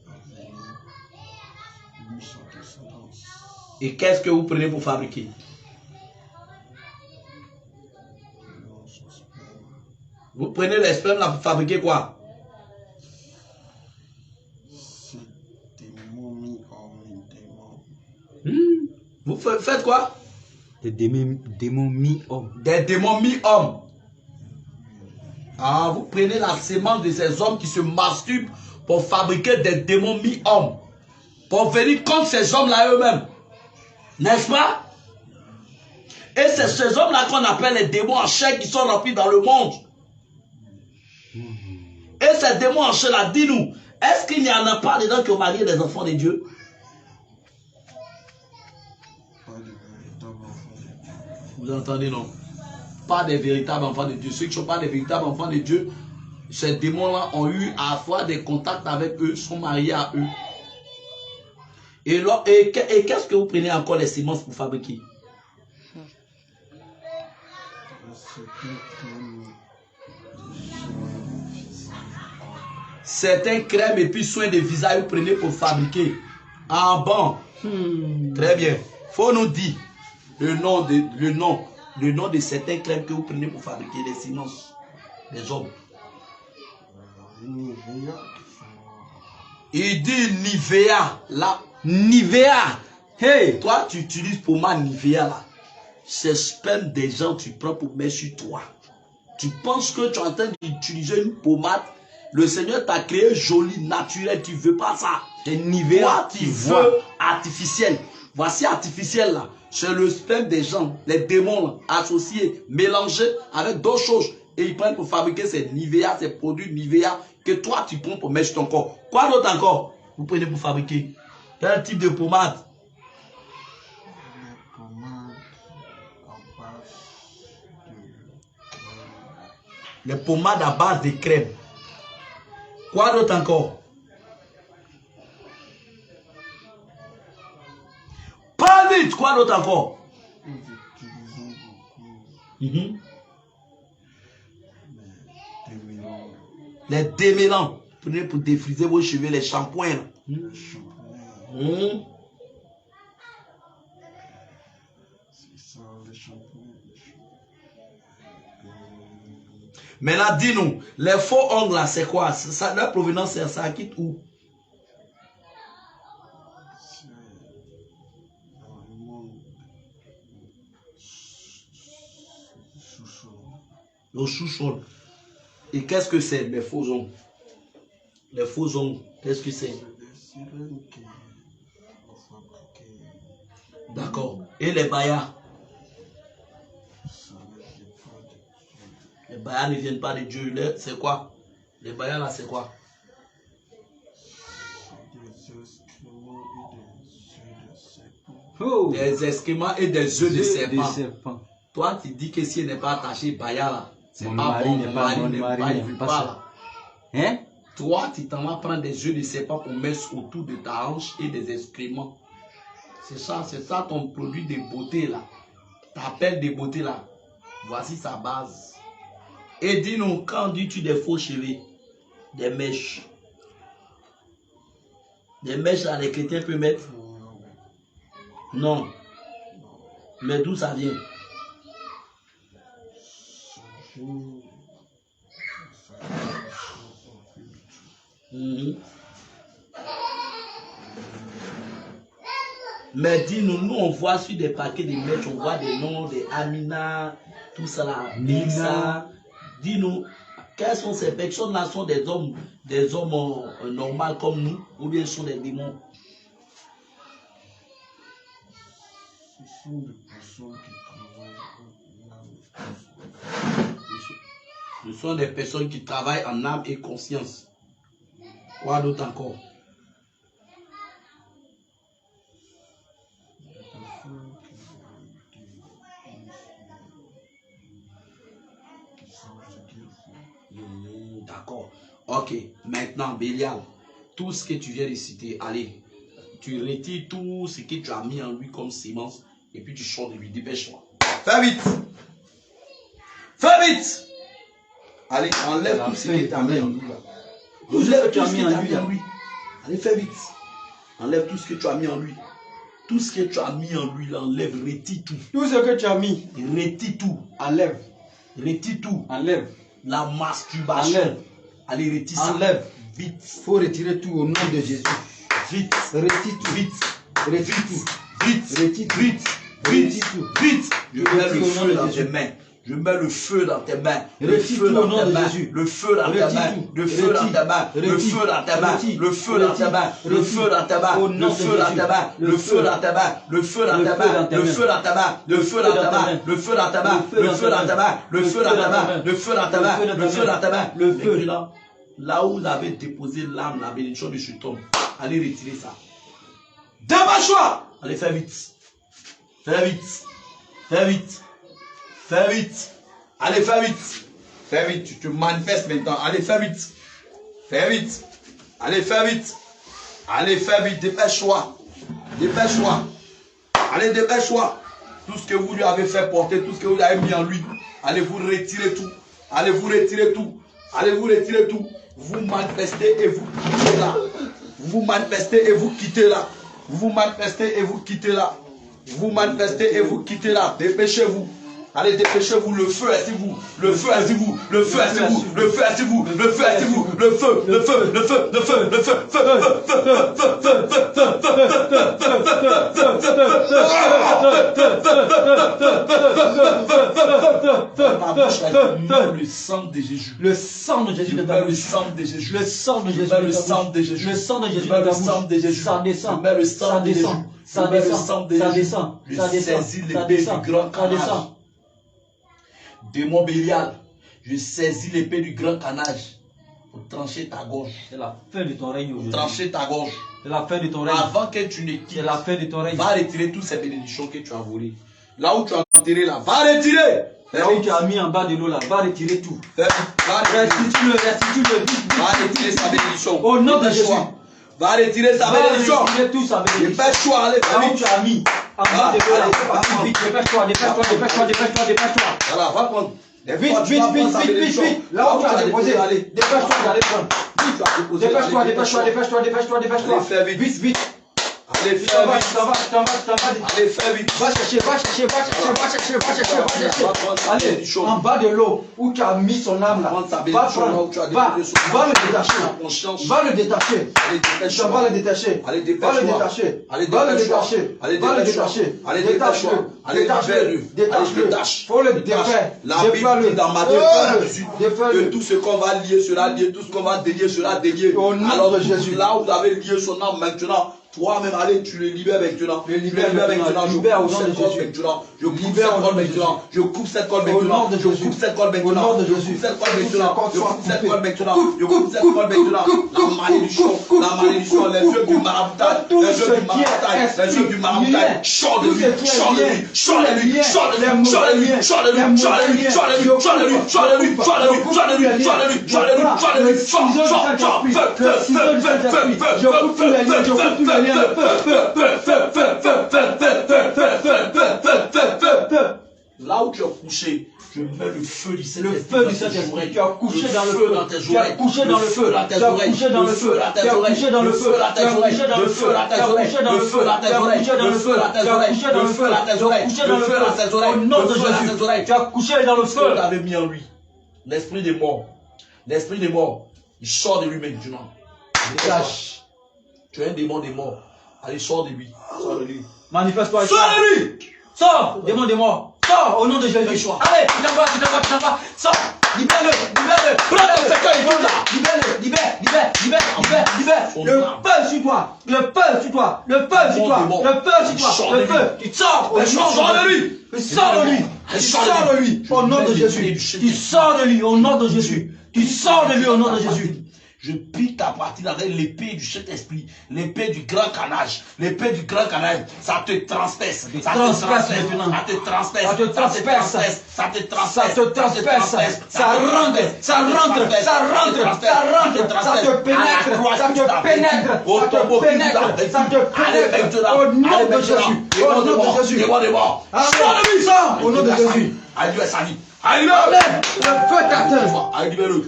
l'avenir de sa descendance. Et qu'est-ce que vous prenez pour fabriquer? Vous prenez les spermes là pour fabriquer quoi? C'est des momies hommes et démons. Vous faites quoi? Des démons mi-hommes. Des démons mi-hommes. Ah, vous prenez la semence de ces hommes qui se masturbent pour fabriquer des démons mi-hommes. Pour venir contre ces hommes-là eux-mêmes. N'est-ce pas? Et c'est ces hommes-là qu'on appelle les démons en chair qui sont remplis dans le monde. Et ces démons en chair là, dis-nous, est-ce qu'il n'y en a pas dedans qui ont marié des enfants de Dieu? Pas de véritables enfants de Dieu. Vous entendez, non? Pas des véritables enfants de Dieu. Ceux qui ne sont pas des véritables enfants de Dieu, ces démons-là ont eu à la fois des contacts avec eux, sont mariés à eux. Et qu'est-ce que vous prenez encore les semences pour fabriquer? Certains crèmes et puis soins de visage vous prenez pour fabriquer. Ah bon? Très bien. Faut nous dire le nom de certains crèmes que vous prenez pour fabriquer des semences des hommes. Il dit Nivea, là. Nivea. Hey. Toi, tu utilises pommade Nivea, là. C'est sperme des gens que tu prends pour mettre sur toi. Tu penses que tu es en train d'utiliser une pommade. Le Seigneur t'a créé joli, naturel. Tu ne veux pas ça. C'est Nivea. Toi, tu veux artificiel. Voici artificiel, là. C'est le sperme des gens, les démons, là, associés, mélangés avec d'autres choses. Et ils prennent pour fabriquer ces Nivea, ces produits Nivea que toi, tu prends pour mettre sur ton corps. Quoi d'autre encore vous prenez pour fabriquer? Quel type de pommade? Les pommades à base de crème. Quoi d'autre encore? Pas vite, quoi d'autre encore? Les démêlants. Prenez pour défriser vos cheveux, les shampoings. Maintenant, dis-nous, les faux ongles là, c'est quoi? Ça, leur provenance, ça quitte où? Le sous-sol. Et qu'est-ce que c'est, les faux ongles? Les faux ongles, qu'est-ce que c'est? D'accord. Et les bayas? Les bayas ne viennent pas de Dieu. C'est quoi? Les bayas là, c'est quoi? Oh. Des excréments et des œufs de serpent. Toi, tu dis que si elle n'est pas attachée, baya là, c'est pas bon. Mon mari ne veut pas là. Hein? Toi, tu t'en vas prendre des œufs de serpent pour mettre autour de ta hanche et des excréments. C'est ça ton produit de beauté là. Ta pelle de beauté là. Voici sa base. Et dis-nous, quand dis-tu des faux cheveux? Des mèches. Des mèches là, les chrétiens peuvent mettre? Non. Mais d'où ça vient? Mais dis-nous, nous on voit sur des paquets de mèches, on voit des noms, des Amina, tout ça là, Nina. Dis-nous, quelles sont ces personnes-là? Sont des hommes normaux comme nous, ou bien sont des démons? Ce sont des personnes qui travaillent en âme. Ce sont des personnes qui travaillent en âme et conscience. Quoi d'autre encore? D'accord. Ok. Maintenant, Bélial, tout ce que tu viens de citer, allez, tu retires tout ce que tu as mis en lui comme sémence et puis tu chantes de lui. Dépêche-toi. Fais vite. Fais vite. Allez, enlève tout ce que tu as mis en lui. Tout ce que tu as mis en lui. Allez, fais vite. Enlève tout ce que tu as mis en lui. Tout ce que tu as mis en lui, là, enlève, retire tout. Tout ce que tu as mis, retire tout. enlève. Retire tout. Enlève. La masturbation. Enlève. Allez, retire ça. Enlève. Vite. Il faut retirer tout au nom de Jésus. Vite. Retire tout. Vite. Retire tout. Vite. Retire tout. Vite. Retire tout. Vite. Je mets Retire le au nom feu de dans Jésus. tes mains. Je mets le feu dans tes mains. Le Retire feu tout au dans nom tes de mains. Jésus. Le feu dans tes Retire mains. tout. Le feu dans tes mains. Le Retire. feu dans tes mains. Retire. Le feu dans tes mains. Le feu dans tes mains. Au Le nom de feu dans tes Jésus. mains. Le feu dans tes mains. Le feu dans tes mains. Le feu dans tes mains. Le feu dans tes mains. Le feu dans tes mains. Le feu dans tes mains. Le feu dans tes mains. Le feu dans tes mains. Le feu dans tes mains. Le feu. Là où vous avez déposé l'âme, la bénédiction du sultan, allez retirer ça. Dépêche-toi. Allez, fais vite. Fais vite. Fais vite. Fais vite. Allez, fais vite. Fais vite. Tu te manifestes maintenant. Allez, fais vite. Fais vite. Allez, fais vite. Allez, fais vite. Dépêche-toi. Dépêche-toi. Allez, dépêche-toi. Tout ce que vous lui avez fait porter, tout ce que vous lui avez mis en lui, allez vous retirer tout. Allez vous retirer tout. Allez vous retirer tout. Vous manifestez et vous quittez là. Vous manifestez et vous quittez là. Vous manifestez et vous quittez là. Vous manifestez et vous quittez là. Dépêchez-vous. Allez, dépêchez-vous. Le feu est sur vous. Le feu est sur vous. Le feu est sur vous. Le feu est sur vous. Le feu est sur vous. le feu, le feu, le feu, le feu, le feu, le sang de Jésus. Le sang de Jésus de ta Le bouche. sang de Jésus. Le sang de Jésus Le de ta sang bouche. de Jésus. Le sang de Jésus Le de ta sang bouche. de Jésus. Ça descend. Le sang Ça de Jésus. descend. Ça Le descend. sang de Ça Jésus. descend. Je Ça descend. saisis Ça l'épée descend. du grand Ça canage. descend. Démon Bélial, je saisis l'épée du grand canage pour trancher ta gorge. C'est la fin de ton règne Pour aujourd'hui. trancher ta gorge. C'est la fin de ton règne. Avant que tu ne quittes, C'est la fin de ton règne. va retirer toutes ces bénédictions que tu as volées. Là où tu as enterré là, va retirer. Là où tu as mis en bas de l'eau là, va retirer tout. Va retirer. Restitue-le, restitue-le. Va retirer sa bénédiction. Au nom de Dépêche-toi. Jésus. Va retirer sa Va bénédiction. retirer tout sa bénédiction. Dépêche-toi, allez, Là où allez. tu as mis en bas de l'eau là, c'est parti allez. vite. Dépêche-toi, dépêche-toi, dépêche-toi, dépêche-toi, dépêche-toi. Voilà, va prendre. Vite, vite, vite, vite, vite, vite. Là où tu as déposé, allez. dépêche-toi d'aller prendre. Dépêche-toi, dépêche-toi, dépêche-toi, dépêche-toi, dépêche-toi. Allez, fais vite. Vite, vite. Allez, Tu fais t'en vas, vite. tu t'en vas, tu t'en vas, tu t'en vas. Allez, fais vite. Va chercher, va chercher, va chercher, va chercher, va chercher, va chercher. Allez, en bas de l'eau où tu as mis son âme là, Prends ta va bénédiction là où prendre, tu as va déposé son le âme. détacher. Ta conscience. Va le détacher. Allez, Tu dépêche-toi. vas le détacher. Allez, Va le dépêche-toi. détacher. Allez, Va le dépêche-toi. détacher. Allez, Va le dépêche-toi. détacher. Allez, dépêche-toi. Allez, libère-le. Détache-le. Allez, détache. Faut le Détache. défaire. La Bible Défaire-le. dit dans Matthieu Défaire-le. 18 que Défaire-le. tout ce qu'on va lier sera lié, tout ce qu'on va délier sera délié. Au nom Alors de Jésus. là où vous avez lié son âme maintenant, toi-même, allez, tu le libères maintenant. Le libère maintenant. Je Libère au coupe nom cette de corde Jésus. maintenant. Je coupe Libère cette au nom corde de maintenant. Je coupe cette corde Au maintenant. nom de Je Jésus. coupe cette corde Au maintenant. nom de Je Jésus. coupe cette corde Que maintenant. cette corde Je soit coupe cette coupée. corde maintenant. Coupe, Je coupe coupe, cette coupe, corde maintenant. coupe, La malédiction, coupe, la malédiction, les coupe, yeux du coupe. maraboutage, Tout les ce yeux du qui est maraboutage, les yeux du esprit, maraboutage. lien. Sors de Tout lui, ce qui est sors de lien. lui, sors de lui, Les sors de lui, liens, sors de lui, les sors de lui, liens, sors de lui, les sors de lui, liens. sors de lui, sors de lui, sors de lui, sors de lui, sors de lui, sors de lui, sors de lui, sors, sors, sors, feu, feu, feu, feu, feu, feu, feu, Je coupe tous les liens, je coupe tous les liens. là où tu as couché, je mets le feu du Saint-Esprit. Le feu du Saint-Esprit. Tu as couché dans le feu. dans tes Tu as oreilles. couché dans le feu. dans tes Tu as oreilles. couché dans le feu. dans tes Tu as oreilles. couché dans le feu. dans tes Tu as oreilles. couché dans le feu. dans Tu tes as oreilles. couché dans le feu. dans tes Tu as oreilles. couché dans le feu. dans tes Tu as oreilles. couché dans le feu. dans tes oreilles. Tu as couché dans le feu. dans tes oreilles. Au nom de dans tes Jésus. oreilles. Tu as couché dans le Ce que feu. tu avais mis en lui, l'esprit des morts, l'esprit des morts, il sort de lui maintenant. Détache. Tu es un démon des morts. Allez, sors de lui. Sors de lui. Manifeste-toi. Sors de lui. Sors, démon des morts. Sors au nom de Jésus. Allez, tu t'en vas, tu t'en vas, tu t'en vas. Sors. Libère-le, libère-le. Prends ton secteur, il faut là. Libère-le, libère. Le feu sur toi. Le feu sur toi. Le feu sur toi. Le feu sur toi. Le feu. Tu sors au nom de lui. Tu sors de lui. Tu sors de lui au nom de Jésus. Tu sors de lui au nom de Jésus. Tu sors de lui au nom de Jésus. Je pique ta partie avec l'épée du Saint-Esprit, l'épée du grand canage, l'épée du grand canage, ça te transperce, ça te transperce, maintenant. ça te transperce, Ça te transperce. ça te transperce, Ça te transperce. Ça rentre. Ça rentre. Ça rentre. Ça rentre. Ça te pénètre. Ça te pénètre. Ça te pénètre. Ça te pénètre. Au nom de Jésus. Au nom de Jésus. Amen. Au nom de Jésus. Adieu sa vie. Amen. Le feu t'atteint.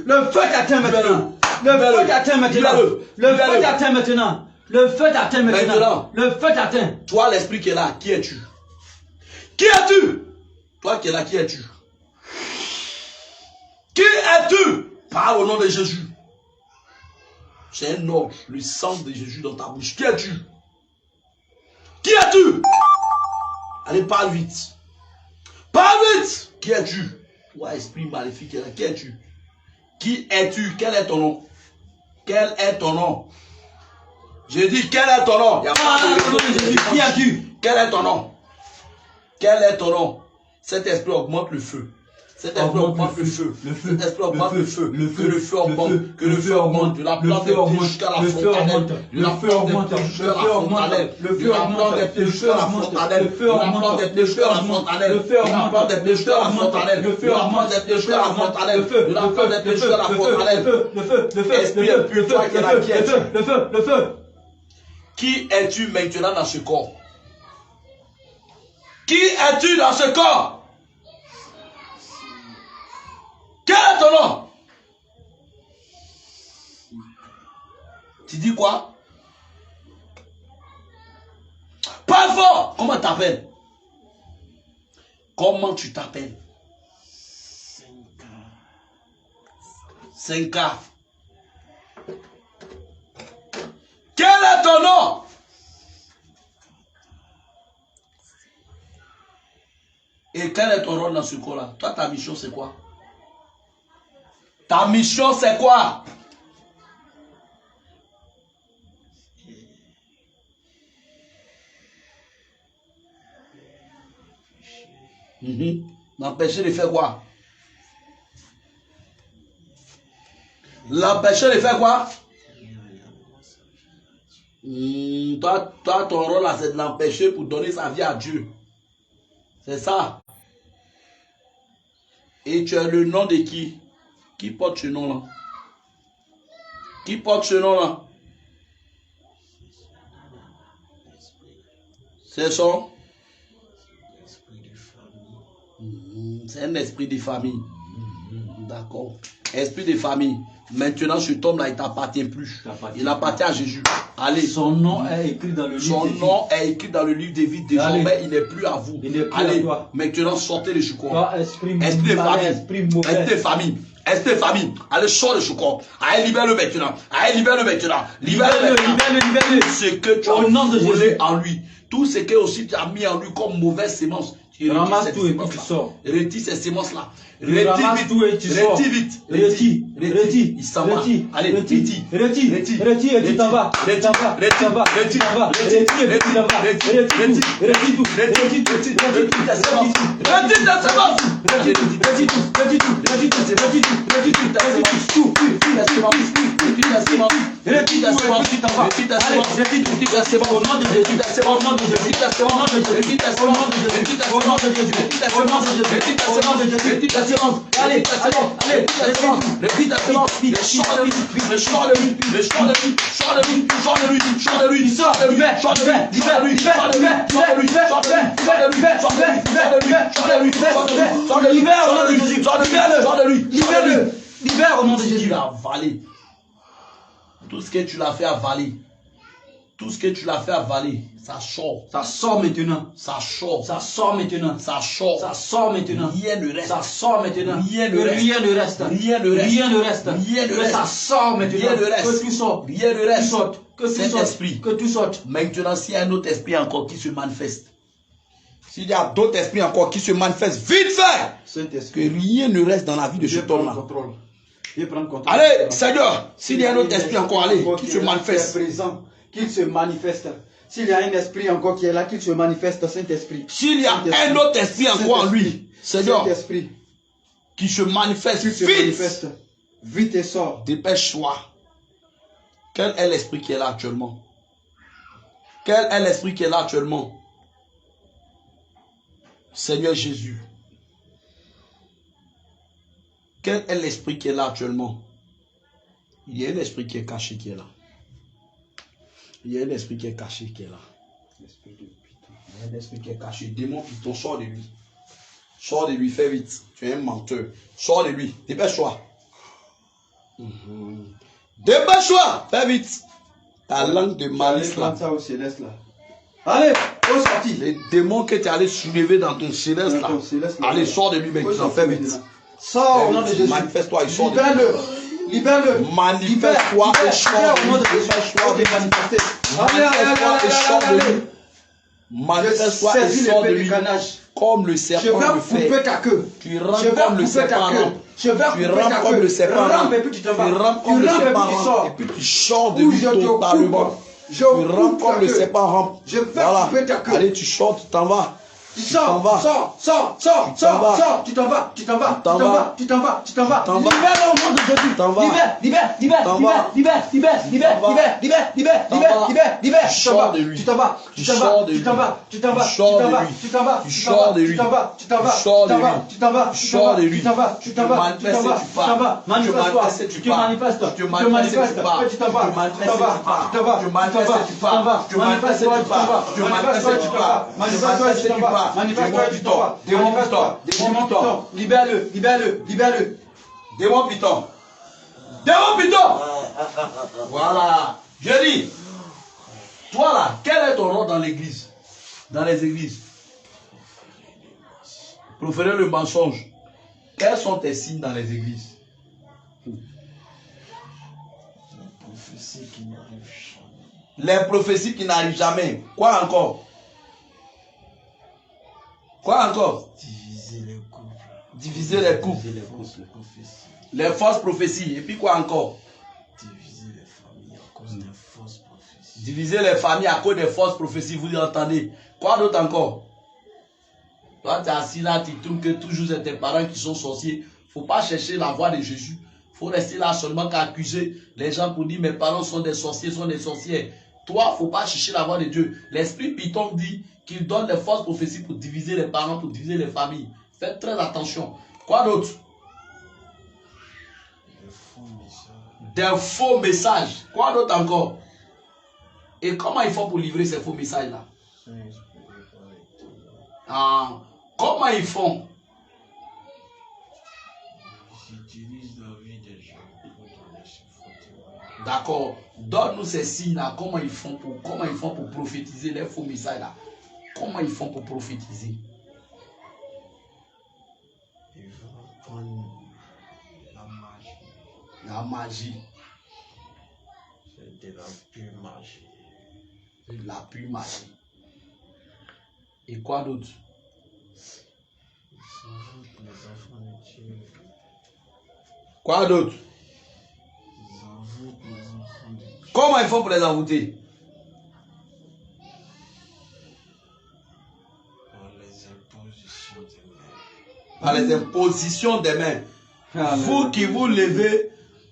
Le feu t'atteint maintenant. Le feu t'atteint maintenant. Le feu t'atteint maintenant. Le feu t'atteint maintenant. Le feu t'atteint. Toi, l'esprit qui est là, qui es-tu? Qui es-tu? Toi qui es là, qui es-tu? Qui es-tu? Parle au nom de Jésus. C'est un ordre, le sang de Jésus dans ta bouche. Qui es-tu? Qui es-tu? Allez, parle vite. Parle vite. Qui es-tu? Toi, esprit maléfique qui est là, qui es-tu? Qui es-tu? Quel est ton nom? Quel est ton nom? J'ai dit, quel est ton nom? Il y a pas de Jésus. Qui es-tu? Quel est ton nom? Quel est ton nom? Cet esprit augmente le feu. Cet esprit augmente le feu. Cet esprit augmente le feu. Que le feu augmente. Que le feu augmente. De la plante des pieds jusqu'à la fontanelle. De la plante des pieds jusqu'à la fontanelle. De la plante des pieds jusqu'à la fontanelle. De la plante des pieds jusqu'à la fontanelle. De la plante des pieds jusqu'à la fontanelle. De la plante des pieds jusqu'à la fontanelle. De la plante des pieds jusqu'à la fontanelle. Esprit impur, toi qui es là, qui es-tu? Le feu. Qui es-tu maintenant dans ce corps? Qui es-tu dans ce corps? Quel est ton nom? Tu dis quoi? Pas fort. Comment tu t'appelles? Comment tu t'appelles? 5K. son nom. Et quel est ton rôle dans ce corps-là? Toi, ta mission, c'est quoi? Ta mission, c'est quoi? L'empêcher de faire quoi? L'empêcher de faire quoi? Toi, ton rôle là, c'est de l'empêcher pour donner sa vie à Dieu. C'est ça. Et tu as le nom de qui? Qui porte ce nom-là? Qui porte ce nom-là? C'est son? C'est un esprit de famille. D'accord. Esprit de famille. Maintenant, cet homme-là, il ne t'appartient plus. Il appartient à Jésus. Allez. Son nom est écrit dans le livre. Son nom est écrit dans le livre des vies. Désormais, il n'est plus à vous. Il n'est plus allez. à toi. Maintenant, sortez le choucroix. Esprit de famille. Esprit de famille. Esprit de famille. Allez, sors le choucroix. Allez, libère-le maintenant. Allez, libère-le maintenant. Libère-le. Ce que tu as volé en lui. Tout ce que aussi tu as mis en lui comme mauvaise sémence. Tu ramasses tout et puis tu sors. Retire ces sémences-là. Retire tout et tu sors. Retire. Il s'en va. Allez, retire. Retire et tu t'en vas. Retire allez, libère au nom de Jésus. Avaler. Tout ce que tu l'as fait avaler. Tout ce que tu l'as fait avaler, ça sort. Ça sort maintenant. Ça sort. Ça sort maintenant. Ça sort. Ça sort maintenant. Rien ne reste. Ça sort maintenant. Rien ne reste. Rien ne reste. Rien ne reste. Rien ne reste. Rien ne reste. Ça sort maintenant. Rien ne reste. Que tout sorte. Rien ne reste. Que tout sorte. Saint-Esprit. Que tout sorte. Maintenant, s'il y a un autre esprit encore qui se manifeste, s'il y a d'autres esprits encore qui se manifestent, vite fait, Saint-Esprit. que rien ne reste dans la vie de cet homme-là. Allez, Seigneur, s'il y a un autre esprit encore, allez, qui se manifeste. Présent, qu'il se manifeste. S'il y a un esprit encore qui est là, qu'il se manifeste, Saint-Esprit. S'il y a un autre esprit encore en lui, Seigneur, Saint-Esprit, qui se manifeste, qu'il se manifeste, vite et sort. Dépêche-toi. Quel est l'esprit qui est là actuellement? Quel est l'esprit qui est là actuellement? Seigneur Jésus. Quel est l'esprit qui est là actuellement? Il y a un esprit qui est caché qui est là. Il y a un esprit qui est caché qui est là. Il y a un esprit qui est caché. Démon Python, sors de lui. Sors de lui, fais vite. Tu es un menteur. Sors de lui. Dépêche-toi. Dépêche-toi. Fais vite. Ta langue de malice là. Ça au céleste là. Allez, au sorti. Les démons que tu es allé soulever dans ton céleste là. Allez, sors de lui maintenant. Fais vite. Sors au nom de Jésus. Manifeste-toi et sors de Libère-le. Libère-le. Manifeste-toi et sors de lui. Manifeste-toi et manifester. Manifeste-toi et sors de lui. Manifeste-toi et sors de lui. Comme le serpent le fait. Couper ta queue. Tu rampes comme le serpent rampe. Tu rampes comme le serpent rampe. Tu rampes comme le serpent rampe. Et puis tu sors de lui totalement. Tu rampes comme le serpent rampe. Voilà. Allez, tu sors, tu t'en vas. Tu t'en vas. Sors. Tu t'en vas. Libère au nom de Jésus. Libère. Sors de lui. Tu t'en vas. Libère-le. Démon Python. Voilà. Je dis, toi là, quel est ton rôle dans l'église? Dans les églises? Proférer le mensonge. Quels sont tes signes dans les églises? Prophétie qui n'arrive jamais. Les prophéties qui n'arrivent jamais. Quoi encore? Quoi encore? Diviser les couples. Diviser les couples. Les fausses prophéties. Les fausses prophéties. Et puis quoi encore? Diviser les familles à cause des fausses prophéties. Diviser les familles à cause des fausses prophéties. Vous entendez? Quoi d'autre encore? Toi, tu es assis là, tu trouves que toujours c'est tes parents qui sont sorciers. Il ne faut pas chercher la voix de Jésus. Il faut rester là seulement qu'accuser les gens pour dire mes parents sont des sorciers, sont des sorcières. Toi, il ne faut pas chercher la voix de Dieu. L'esprit Python dit qu'il donne les fausses prophéties pour diviser les parents, pour diviser les familles. Faites très attention. Quoi d'autre? Des faux messages. Des faux messages. Quoi d'autre encore? Et comment ils font pour livrer ces faux messages-là? Ah, comment ils font? Ils utilisent la vie des gens pour donner ce faux témoignage. D'accord. Donne-nous ces signes-là. Comment ils font pour prophétiser les faux messages-là? Comment ils font pour prophétiser? Ils vont prendre la magie. La magie. C'est de la pure magie. La pure magie. Et quoi d'autre? Ils envoûtent les enfants de Dieu. Quoi d'autre? Ils envoûtent les enfants de Dieu. Comment ils font pour les envoûter? Par les impositions des mains. Par les impositions des mains. Vous qui vous levez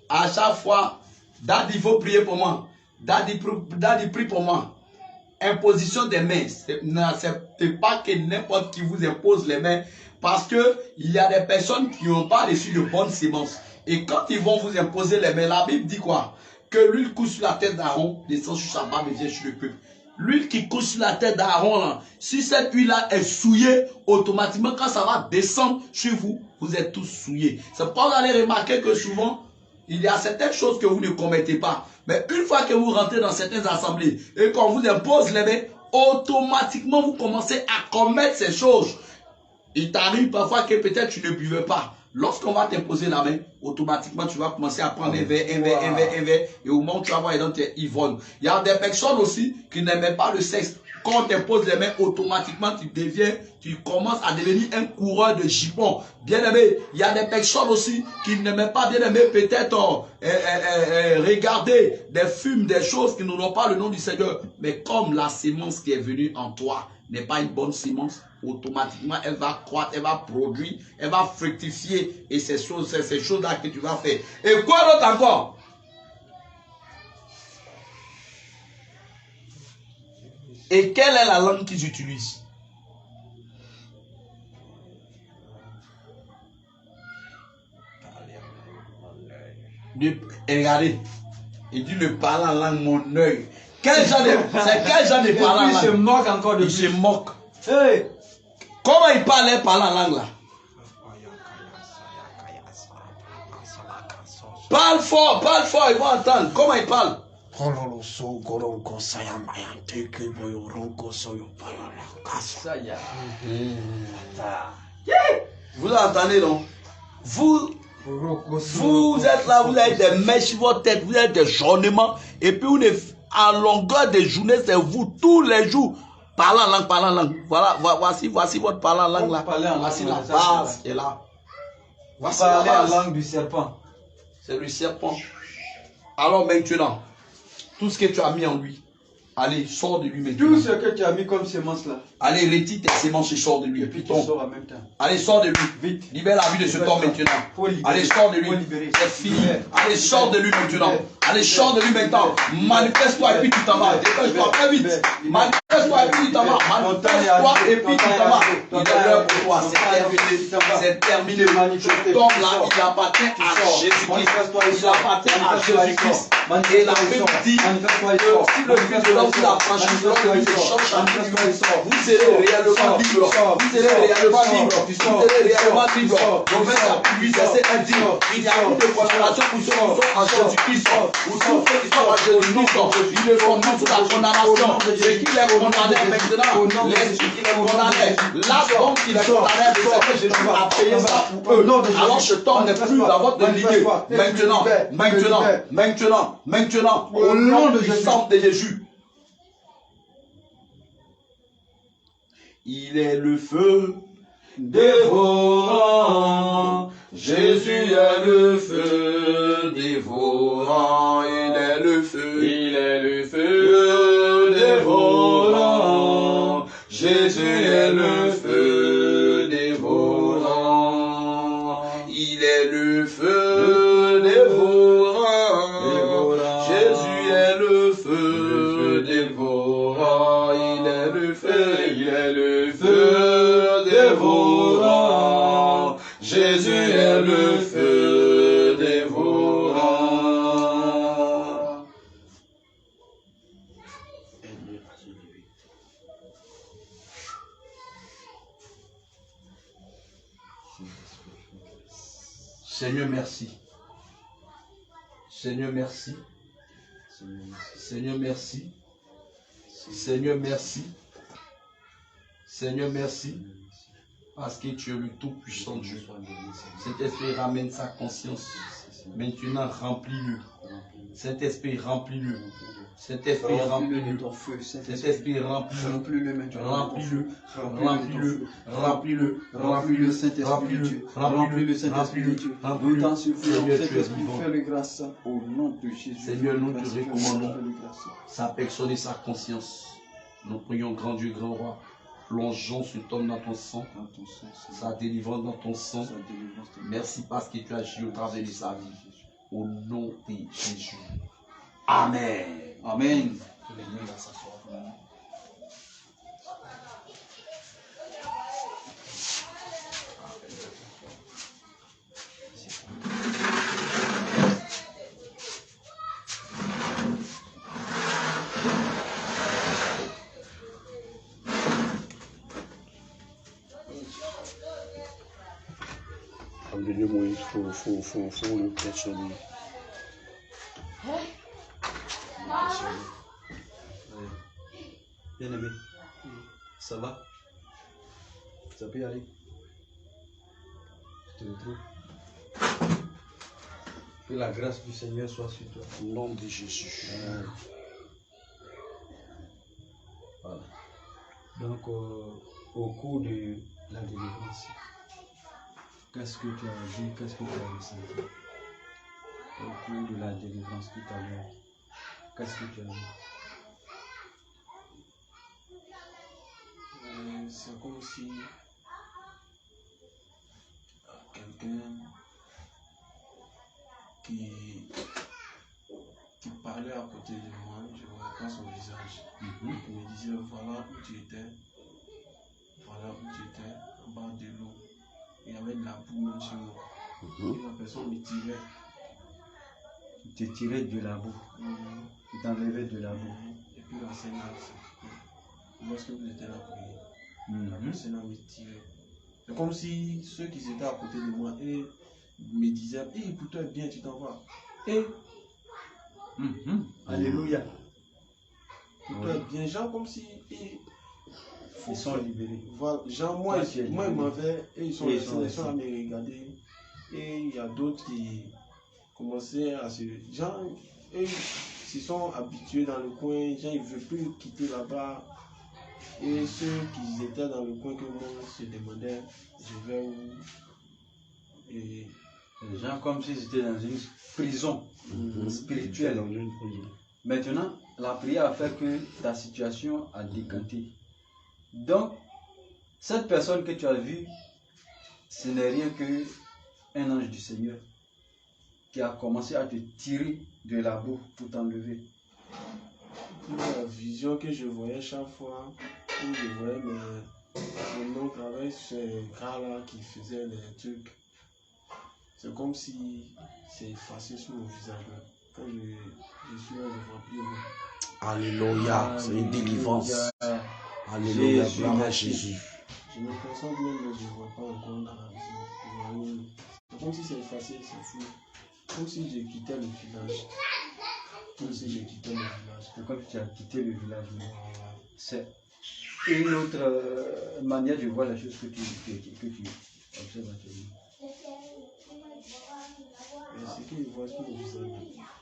à chaque fois, Daddy, il faut prier pour moi. Daddy, prie pour moi. Imposition des mains. N'acceptez pas que n'importe qui vous impose les mains. Parce que il y a des personnes qui n'ont pas reçu de bonnes semences. Et quand ils vont vous imposer les mains, la Bible dit quoi? Que l'huile coule sur la tête d'Aaron, descend sur sa barbe et vient sur le peuple. L'huile qui coule sur la tête d'Aaron, si cette huile-là est souillée, automatiquement, quand ça va descendre sur vous, vous êtes tous souillés. C'est pourquoi vous allez remarquer que souvent, il y a certaines choses que vous ne commettez pas. Mais une fois que vous rentrez dans certaines assemblées et qu'on vous impose les mains, automatiquement, vous commencez à commettre ces choses. Il t'arrive parfois que peut-être tu ne buvais pas. Lorsqu'on va t'imposer la main, automatiquement, tu vas commencer à prendre un verre. Et au moment où tu vas voir, tu es ivrogne. Il y a des personnes aussi qui n'aimaient pas le sexe. Quand on t'impose les mains, automatiquement, tu commences à devenir un coureur de jupons. Bien aimé, il y a des personnes aussi qui n'aimaient pas, bien aimé, peut-être regarder des films, des choses qui n'ont pas le nom du Seigneur. Mais comme la sémence qui est venue en toi n'est pas une bonne sémence, automatiquement, elle va croître, elle va produire, elle va fructifier. Et c'est ces choses-là que tu vas faire. Et quoi d'autre encore? Et quelle est la langue qu'ils utilisent? Regardez, il dit le parler en langue mon œil. C'est quel genre de parler en langue? Il se moque encore de Il se moque. Hey. Comment il parle en langue là? Parle fort, ils vont entendre. Comment il parle? Vous entendez non? Vous êtes là, vous avez des mèches sur votre tête, vous avez des journements, et puis en longueur de journée, c'est vous tous les jours. Parlant en langue. Voilà, voici votre parlant en langue là. Voici la base qui est là. Voici la base. En langue du serpent. C'est le serpent. Alors maintenant, tout ce que tu as mis en lui, allez, sors de lui maintenant. Tout ce que tu as mis comme semence là. Allez, retire tes semences et sors de lui. Et puis tu sors en même temps. Allez, sors de lui. Vite. Libère la vie de cet homme maintenant. Allez, sors de lui. C'est fini. Allez, sors de lui maintenant. Allez, sors de lui maintenant. Manifeste-toi et puis tu t'en vas. Dépêche-toi très vite. Manifeste-toi et puis tu t'en vas. Manifeste-toi et puis tu t'en vas. Il est l'heure pour toi. C'est terminé. Cet homme-là, il appartient à Jésus-Christ. Il appartient à Jésus-Christ. Et la Bible dit que si le Fils de l'homme vous a franchi, vous serez réellement libre. Vous serez réellement libre. Vous serez réellement libre. Romains chapitre 8, verset 1 dit, il n'y a plus de condamnation pour ceux qui sont en Jésus-Christ. Ou tous ceux qui sont en Jésus-Christ, ils ne sont plus sous la condamnation. Ce qui les condamnait maintenant, l'esprit qui les condamnait, la bombe qui les condamnait, c'est que Jésus a payé ça pour eux. Alors ce temps n'est plus dans votre lignée. Maintenant, au nom de puissance de Jésus, Il est le feu dévorant. Jésus est le feu dévorant. Il est le feu. Il est le feu dévorant. Jésus est le feu dévorant. Il est le feu dévorant. Jésus est le feu dévorant. Il est le feu. Il est le feu dévorant. Jésus est le feu dévorant. Seigneur, merci. Seigneur, merci. Seigneur, merci. Seigneur, merci. Seigneur, merci. Parce que tu es le tout-puissant Dieu. Cet esprit ramène sa conscience. Maintenant, remplis-le. Cet esprit, remplis-le. Cet esprit, remplis-le. Cet esprit, remplis-le. Remplis-le. Remplis-le. Remplis-le. Remplis-le. Saint-Esprit de Dieu. Remplis-le, Saint-Esprit de Dieu. Autant sur Saint-Esprit, fais-le grâce au nom de Jésus. Seigneur, nous te recommandons sa personne et sa conscience. Nous prions, grand Dieu, grand roi. Plongeons cet homme dans ton sang, sa délivrance dans ton sang. Merci parce que tu agis au travers de sa vie. Au nom de Jésus. Amen. Amen. Amenez-moi, il faut le personner. Bien aimé, ça va? Ça peut y aller? Je te retrouve. Que la grâce du Seigneur soit sur toi. Au nom de Jésus. Voilà. Donc, au cours de la délivrance, qu'est-ce que tu as vu, qu'est-ce que tu as ressenti? Au cours de la délivrance tout à l'heure, qu'est-ce que tu as vu? C'est comme si quelqu'un qui parlait à côté de moi, je ne voyais pas son visage. Il me disait voilà où tu étais, en bas de l'eau. Il y avait de la boue même sur moi. Et la personne me tirait. Tu te tirais de la boue. Tu t'enlevais de la boue. Et puis la Seigneur, lorsque vous étiez là pour prier, le Seigneur me tirait. C'est comme si ceux qui étaient à côté de moi et me disaient pour toi bien, tu t'en vas. Et Alléluia. pour toi bien, genre comme si ils sont libérés. Voilà, genre moi ils m'avaient et ils sont à me regarder. Et il y a d'autres qui commençaient à se... Genre, eux, ils sont habitués dans le coin, genre ils ne veulent plus quitter là-bas. Et ceux qui étaient dans le coin que moi se demandaient, je vais où? Et les gens comme s'ils étaient dans une prison spirituelle. Maintenant, la prière a fait que ta situation a décanté. Donc, cette personne que tu as vue, ce n'est rien qu'un ange du Seigneur qui a commencé à te tirer de la boue pour t'enlever. La vision que je voyais chaque fois, où je voyais mon oncle avec ce gars-là qui faisait les trucs, c'est comme si c'est effacé sur mon visage. Quand je suis là, je vois plus. Alléluia, c'est une délivrance. Alléluia, gloire à Jésus. Je me concentre même, mais je ne vois pas encore dans la vision. C'est comme si c'est effacé, c'est fou. Comme si je quittais le village. Comme si je quittais le village. C'est comme si tu as quitté le village. C'est une autre manière de voir la chose que tu observes actuellement. Mais ce qu'il voit sur le visage,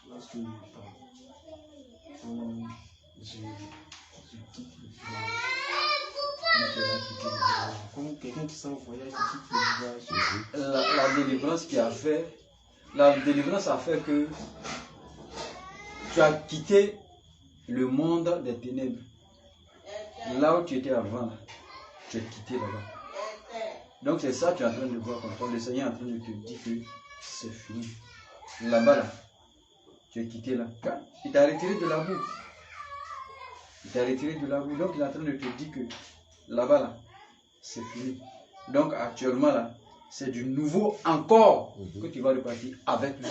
lorsque je parle, je quitte le village. Comme quelqu'un qui s'en voyage, qui quitte le village. La délivrance qui a fait, la délivrance a fait que tu as quitté le monde des ténèbres. Là où tu étais avant, tu as quitté là-bas. Donc c'est ça que tu es en train de voir comme toi. Le Seigneur est en train de te dire que c'est fini. Là-bas, là, tu es quitté là. Il t'a retiré de la boue. Il t'a retiré de la boue. Donc il est en train de te dire que là-bas, là, c'est fini. Donc actuellement, là, c'est du nouveau encore que tu vas repartir avec lui.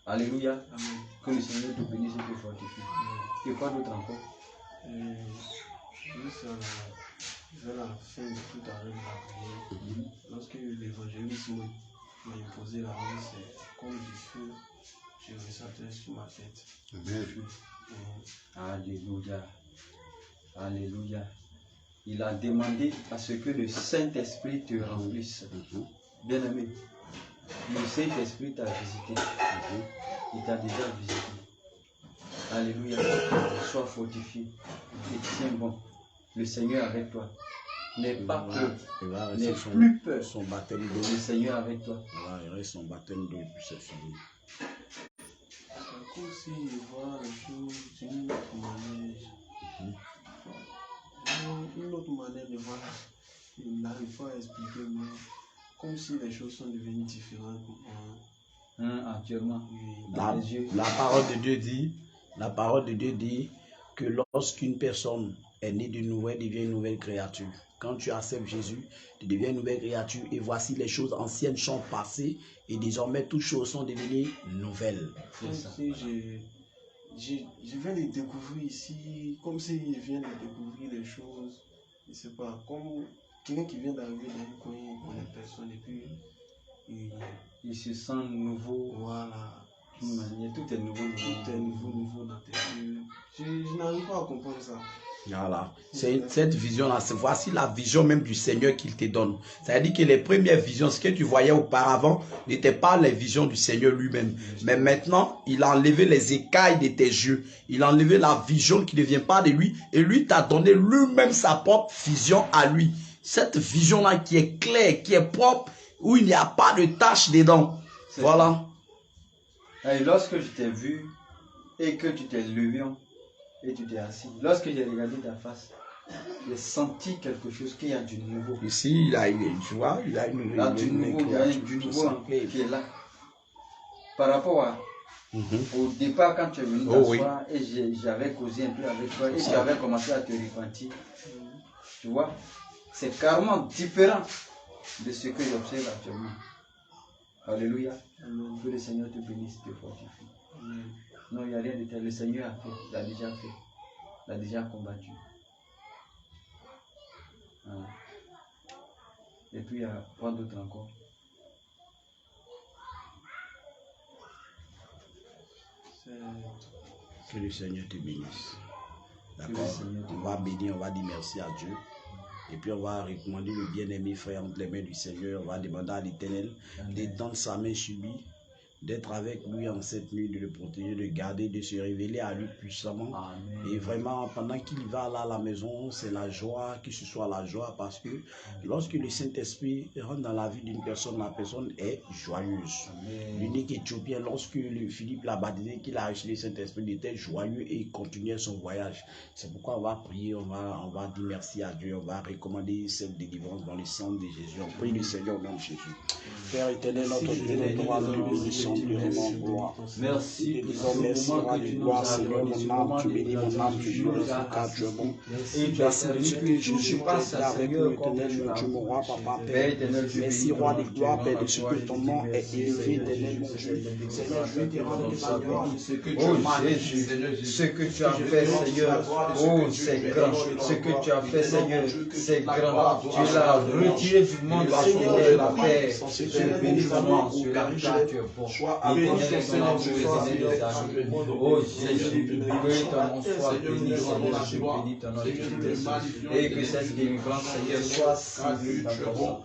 Alléluia. Amen. Que le Seigneur te bénisse et te fortifie. Et quoi d'autre encore? Juste vers la fin de tout à l'heure de la prière, lorsque l'évangéliste m'a imposé la main, c'est comme du feu, je ressentais sur ma tête. Alléluia. Alléluia. Il a demandé à ce que le Saint-Esprit te remplisse. Bien-aimé, le Saint-Esprit t'a visité. Il t'a déjà visité. Alléluia. Sois fortifié. Et tiens bon. Le Seigneur avec toi. N'aie pas peur. N'aie plus peur. Son baptême d'eau. Le Seigneur avec toi. Il reste son baptême d'eau et puis c'est fini. C'est comme si je vois les choses d'une autre manière. Une autre manière de voir. Il n'arrive pas à expliquer, mais comme si les choses sont devenues différentes pour moi. Actuellement. La parole de Dieu dit que lorsqu'une personne est née de nouveau, elle devient une nouvelle créature. Quand tu acceptes Jésus, tu deviens une nouvelle créature et voici les choses anciennes sont passées et désormais toutes choses sont devenues nouvelles. Comme si je viens de découvrir ici, comme si je viens de découvrir les choses, je ne sais pas, comme quelqu'un qui vient d'arriver dans un coin, il connaît personne et puis il se sent nouveau. Voilà. D'une manière, tout est nouveau. Tout est nouveau dans tes yeux. Je n'arrive pas à comprendre ça. Voilà. Cette vision-là, voici la vision même du Seigneur qu'il te donne. C'est-à-dire que les premières visions, ce que tu voyais auparavant, n'étaient pas les visions du Seigneur lui-même. Mais maintenant, il a enlevé les écailles de tes yeux. Il a enlevé la vision qui ne vient pas de lui. Et lui t'a donné lui-même sa propre vision à lui. Cette vision-là qui est claire, qui est propre, où il n'y a pas de tache dedans. Voilà. Et lorsque je t'ai vu et que tu t'es levé et tu t'es assis, lorsque j'ai regardé ta face, j'ai senti quelque chose, qu'il y a du nouveau. Ici, il y a du nouveau qui est là. Par rapport au départ, quand tu es venu t'asseoir et j'avais causé un peu avec toi et tu avais commencé à te repentir, tu vois, c'est carrément différent de ce que j'observe actuellement. Alléluia. Amen. Que le Seigneur te bénisse, te fortifie. Amen. Non, il n'y a rien de tel. Le Seigneur a fait. Il a déjà fait. Il a déjà combattu. Voilà. Et puis, il y a quoi d'autre encore? Que le Seigneur te bénisse. D'accord. On va bénir, on va dire merci à Dieu. Et puis on va recommander le bien-aimé frère entre les mains du Seigneur. On va demander à l'Éternel d'étendre sa main sur lui, d'être avec lui en cette nuit, de le protéger, de le garder, de se révéler à lui puissamment. Amen. Et vraiment, pendant qu'il va là à la maison, c'est la joie, que ce soit la joie, parce que lorsque le Saint-Esprit rentre dans la vie d'une personne, la personne est joyeuse. L'unique Éthiopien, lorsque Philippe l'a baptisé, qu'il a reçu le Saint-Esprit, il était joyeux et il continuait son voyage. C'est pourquoi on va prier, on va dire merci à Dieu, on va recommander cette délivrance dans le sang de Jésus. On prie le Seigneur au nom de Jésus. Père éternel, notre Dieu, notre roi, nous bénissons. Merci pour ce moment que tu nous as donné, mon âme, tu bénis mon âme, tu glorifies car tu es bon. Merci de ce que Jésus passe avec nous, éternel, Dieu, mon roi, papa, Père. Merci, roi de gloire, Père, de ce que ton nom est élevé, éternel, mon Dieu. Seigneur, je vais te rendre la gloire de ce que tu as fait. Ce que tu as fait, Seigneur, oh, c'est grand. Ce que tu as fait, Seigneur, c'est grand. Tu l'as retiré du monde, Seigneur, la paix. Je bénis ton nom, sur la terre, tu es bon. Oh Jésus, que ton nom soit béni, Seigneur, je bénis ton nom, et que cette délivrance, Seigneur, soit signée dans ton sang.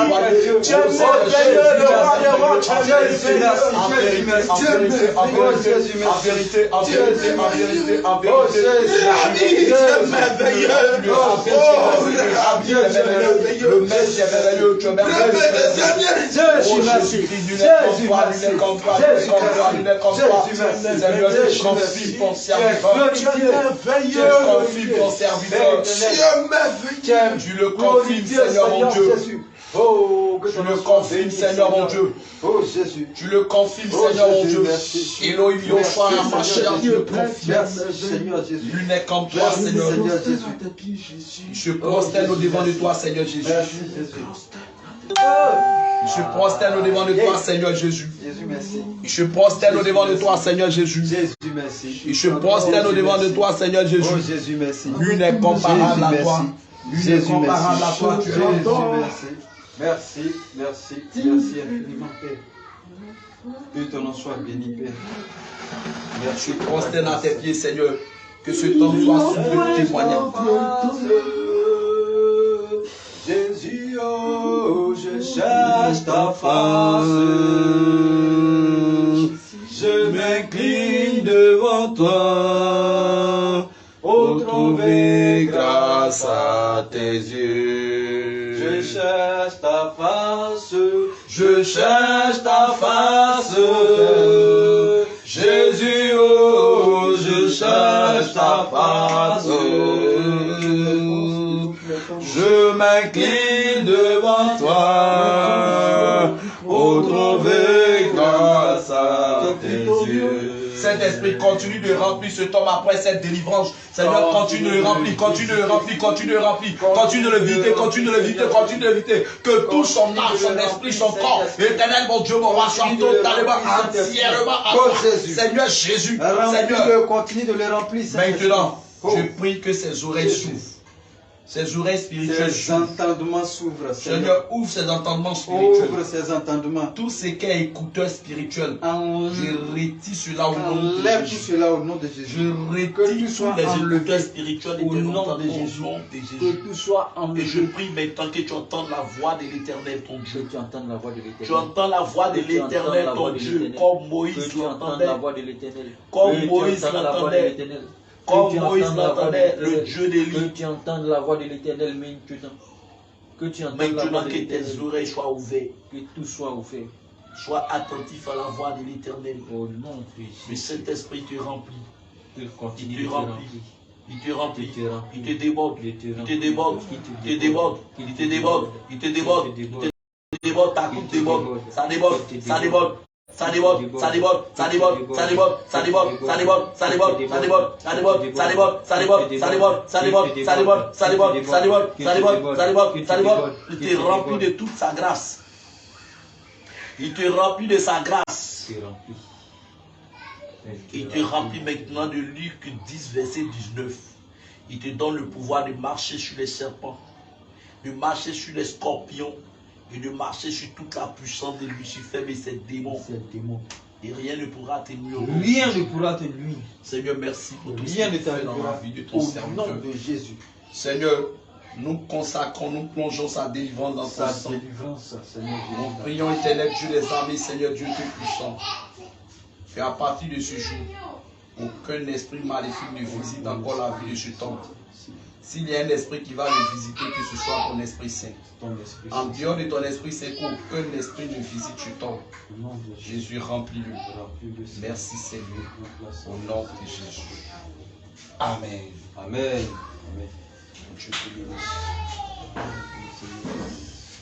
employé. Tu es merveilleux, le roi des rois, tu es merveilleux. En vérité, en vérité, en vérité, en vérité, en vérité. Tu es merveilleux. Le maître est merveilleux, tu es merveilleux. Jésus, merci. Jésus, merci. Seigneur, je confie ton serviteur. Tu es merveilleux. Je confie ton serviteur. Tu le confirmes, Seigneur mon Dieu. Oh, que Tu le confirmes, Seigneur mon Dieu. Oh, Jésus. Tu le confirmes, Seigneur mon Dieu. Elohim Yoshua, ma chère, tu le confirmes. Merci, Seigneur Jésus. Lui n'est qu'en toi, Merci, Seigneur. Seigneur Jésus. Je prosterne au devant de toi, Seigneur Jésus. Merci, Jésus. Je prosterne au devant de toi, Seigneur Jésus. Jésus, merci. Je prosterne au devant de toi, Seigneur Jésus. Jésus, merci. Je prosterne au devant de toi, Seigneur Oh, Jésus. Jésus, merci. Lui n'est comparable à Jésus, toi. merci. Lui n'est Jésus, comparable à toi. Tu es Jésus, l'entends. merci. Merci, merci, merci infiniment, Père. Que ton nom soit béni, Père. Je prosterne à tes pieds, Seigneur. Que ce temps soit sous le témoignage. Jésus, oh, je cherche ta face. Je m'incline devant toi. Oh, trouver grâce à tes yeux. Je cherche ta face. Je cherche ta face. Jésus, oh, je cherche ta face. Je m'incline devant toi, pour trouver grâce à tes yeux. Saint-Esprit, continue de remplir ce temps après cette délivrance. Seigneur, continue de le remplir, continue de le remplir, continue de le remplir, continue de le vider, continue de le vider, continue de le vider. Que tout son âme, son esprit, son corps, éternel, mon Dieu, mon roi, soit totalement, entièrement à toi. Seigneur Jésus, Seigneur, Continue de le remplir. maintenant, je prie que ses oreilles s'ouvrent. Ses oreilles spirituelles. Ses entendements s'ouvrent. Seigneur, ouvre ses entendements spirituels. Ouvre ses entendements. Tout ce qui est écouteur spirituel, je retire cela au nom de Enlève tout Jésus. cela au nom de Jésus. Je retire tous les écouteurs spirituels au nom de Jésus. Jésus. Que tout soit enlevé. Et je prie maintenant que tu entends la voix de l'Éternel, ton Dieu. Que tu entends la voix de l'Éternel. Tu entends la voix de Que tu entends l'Éternel, la voix ton de Dieu, l'Éternel. comme Que Moïse tu entends l'entendait. la voix de l'Éternel. Comme Que tu Moïse entends la voix de l'entendait. l'Éternel. Comme Que tu Moïse entends la voix de l'entendait, l'Éternel. le Dieu Que d'Élie. tu entends la voix de l'Éternel maintenant. Que tu entends la voix Maintenant de que tes l'Éternel. oreilles soient ouvertes, Que tout soit ouvert. sois attentif à la voix de l'Éternel. Au nom de Le Jésus. Saint-Esprit te remplit. Il continue Il de te te remplit. remplir. Il te remplit. Il te remplit. Il te déborde. Il te Il te remplit. déborde. Il Il te déborde. Il te déborde. Il te déborde. Il te déborde. Ta coupe déborde. Ça déborde. Ça déborde. Ça déborde, ça déborde, ça déborde, ça déborde, ça déborde, ça déborde, ça déborde, ça déborde, ça déborde, ça déborde, ça déborde, ça déborde, ça déborde, ça déborde, ça déborde, ça déborde, ça déborde, ça déborde, ça déborde. Il te remplit de toute sa grâce. Il te remplit de sa grâce. Il te remplit maintenant de Luc 10, verset 19. Il te donne le pouvoir de marcher sur les serpents, de marcher sur les scorpions et de marcher sur toute la puissance de Lucifer et ses démons. Et rien ne pourra te nuire. Rien ne pourra te nuire. Seigneur, merci pour tout ce Rien que ne tu fais dans la t'arrivera. vie de ton Au serviteur. nom de Jésus. Seigneur, nous consacrons, nous plongeons sa délivrance dans Sa ton sang. délivrance, Seigneur Nous Jésus. prions éternel Dieu des armées, Seigneur Dieu Tout-Puissant. Et à partir de ce jour, aucun esprit maléfique ne visite encore la vie de ce temple. S'il y a un esprit qui va le visiter, que ce soit ton Esprit Saint. Ton esprit. En dehors de ton Esprit Saint, qu'aucun esprit ne visite ce temple. Au nom de Jésus. Jésus, remplis-le. Remplis-le, Seigneur. Merci Seigneur. Remplace. Au nom de Jésus. Amen. Amen. Amen. Dieu te bénisse.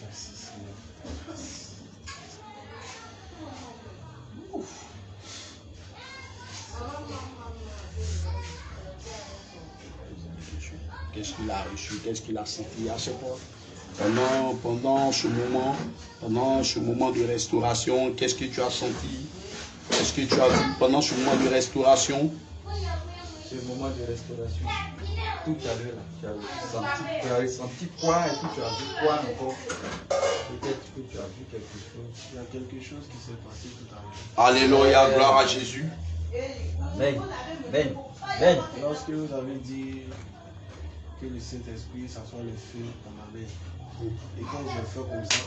Merci, Seigneur. Qu'est-ce qu'il a reçu, qu'est-ce qu'il a senti à ce point. Pendant ce moment de restauration, qu'est-ce que tu as senti? Qu'est-ce que tu as vu pendant ce moment de restauration? Ce moment de restauration, tout à l'heure, tu as ressenti quoi et puis tu as vu quoi encore? Peut-être que tu as vu quelque chose. Il y a quelque chose qui s'est passé tout à l'heure. Alléluia, gloire à Jésus. Amen. Amen. Amen. Lorsque vous avez dit que le Saint-Esprit, ça soit le feu dans ma main, et quand j'ai fait comme ça,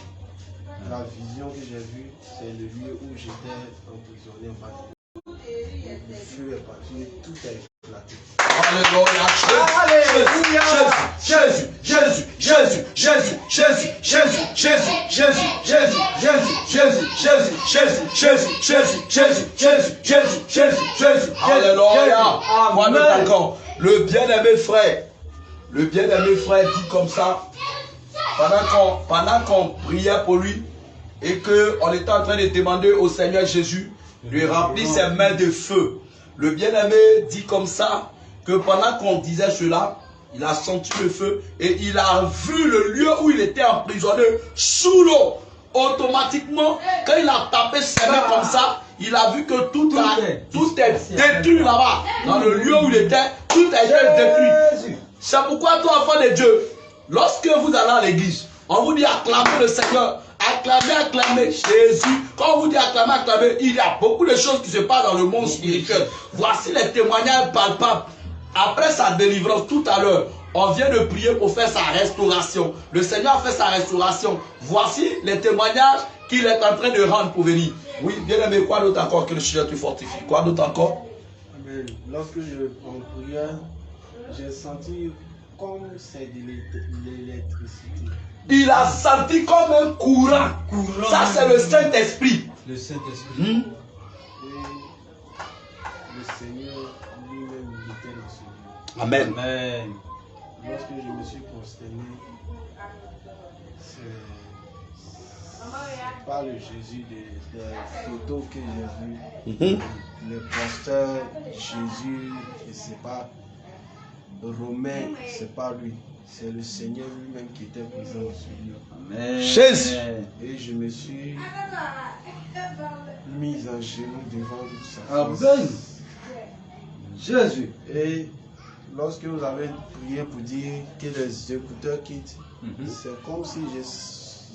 La vision que j'ai vue, c'est le lieu où j'étais emprisonné en bas. Le feu est parti, tout a éclaté. Alléluia. Jésus, Jésus, Jésus, Jésus, Jésus, Jésus, Jésus, Jésus, Jésus, Jésus, Jésus, Jésus, Jésus, Jésus, Jésus, Jésus, Jésus, Jésus, Jésus, Jésus. Alléluia. Voilà encore. Le bien-aimé frère dit comme ça, pendant qu'on priait pour lui et qu'on était en train de demander au Seigneur Jésus de lui remplir ses mains de feu. Le bien-aimé dit comme ça que pendant qu'on disait cela, il a senti le feu et il a vu le lieu où il était emprisonné sous l'eau. Automatiquement, quand il a tapé ses mains comme ça, il a vu que tout est détruit là-bas. Dans le lieu où il était, tout a été détruit. C'est pourquoi toi, enfant de Dieu, lorsque vous allez à l'église, on vous dit acclamez le Seigneur. Acclamez Jésus. Quand on vous dit acclamez, il y a beaucoup de choses qui se passent dans le monde spirituel. Voici les témoignages palpables. Après sa délivrance, tout à l'heure, on vient de prier pour faire sa restauration. Le Seigneur a fait sa restauration. Voici les témoignages qu'il est en train de rendre pour venir. Oui, bien aimé, quoi d'autre encore que le Seigneur te fortifie? Quoi d'autre encore? Amen. Lorsque je priais, j'ai senti comme c'est de l'électricité. Il a senti comme un courant. Ça, c'est le Saint-Esprit. Le Saint-Esprit. Et le Seigneur lui-même était dans ce lieu. Amen. Amen. Lorsque je me suis consterné, c'est pas le Jésus des photos que j'ai vues. Le pasteur Jésus, et c'est pas Romain, c'est pas lui. C'est le Seigneur lui-même qui était présent dans ce lieu. Amen. Jésus. Et je me suis mis en genoux devant sa Amen. face. Jésus. Et lorsque vous avez prié pour dire que les écouteurs quittent, c'est comme si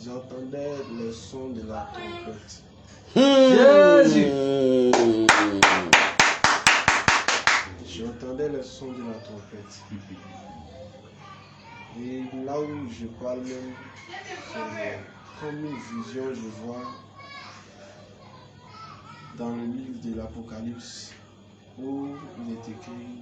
j'entendais le son de la trompette. Jésus. J'entendais le son de la trompette. Et là où je parle même, c'est comme une vision, je vois dans le livre de l'Apocalypse où il est écrit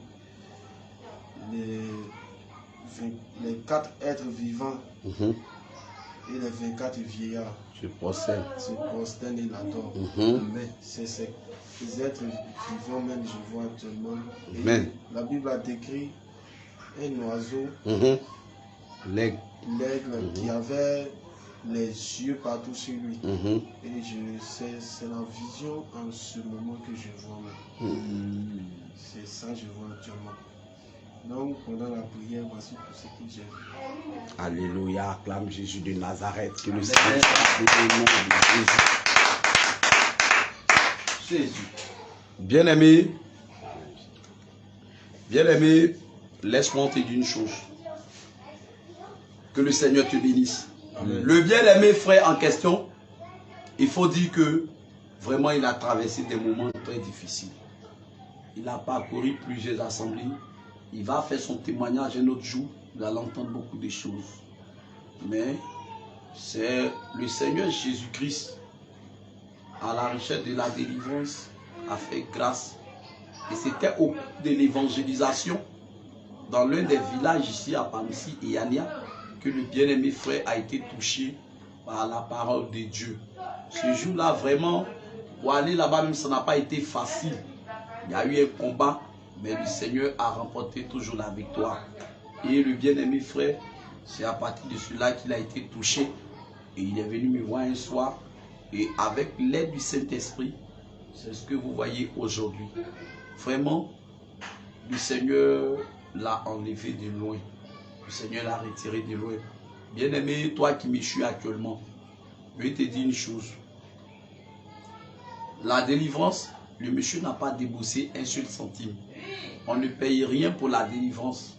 les 4 êtres vivants et les 24 vieillards Je procède. se prosternent et l'adorent. Mais c'est ces êtres vivants même je vois actuellement. Et Amen. la Bible a décrit un oiseau, L'aigle. l'aigle, qui avait les yeux partout sur lui. Et c'est la vision en ce moment que je vois. C'est ça que je vois actuellement. Donc pendant la prière, voici tout ce que j'ai vu. Alléluia, acclame Jésus de Nazareth, que le Seigneur soit béni au nom de Jésus. Jésus. Bien-aimé, laisse-moi te dire une chose. Que le Seigneur te bénisse. Amen. Le bien-aimé frère en question, il faut dire que vraiment il a traversé des moments très difficiles. Il a parcouru plusieurs assemblées. Il va faire son témoignage un autre jour. Vous allez entendre beaucoup de choses. Mais c'est le Seigneur Jésus-Christ, à la richesse de la délivrance, a fait grâce. Et c'était au cours de l'évangélisation, dans l'un des villages ici à Pamissi et Yania, que le bien-aimé frère a été touché par la parole de Dieu. Ce jour-là, vraiment, pour aller là-bas, même ça n'a pas été facile. Il y a eu un combat, mais le Seigneur a remporté toujours la victoire. Et le bien-aimé frère, c'est à partir de cela qu'il a été touché. Et il est venu me voir un soir. Et avec l'aide du Saint-Esprit, c'est ce que vous voyez aujourd'hui. Vraiment, le Seigneur l'a enlevé de loin. Le Seigneur l'a retiré de loin. Bien-aimé, toi qui me suis actuellement, je vais te dire une chose. La délivrance, le monsieur n'a pas déboursé un seul centime. On ne paye rien pour la délivrance.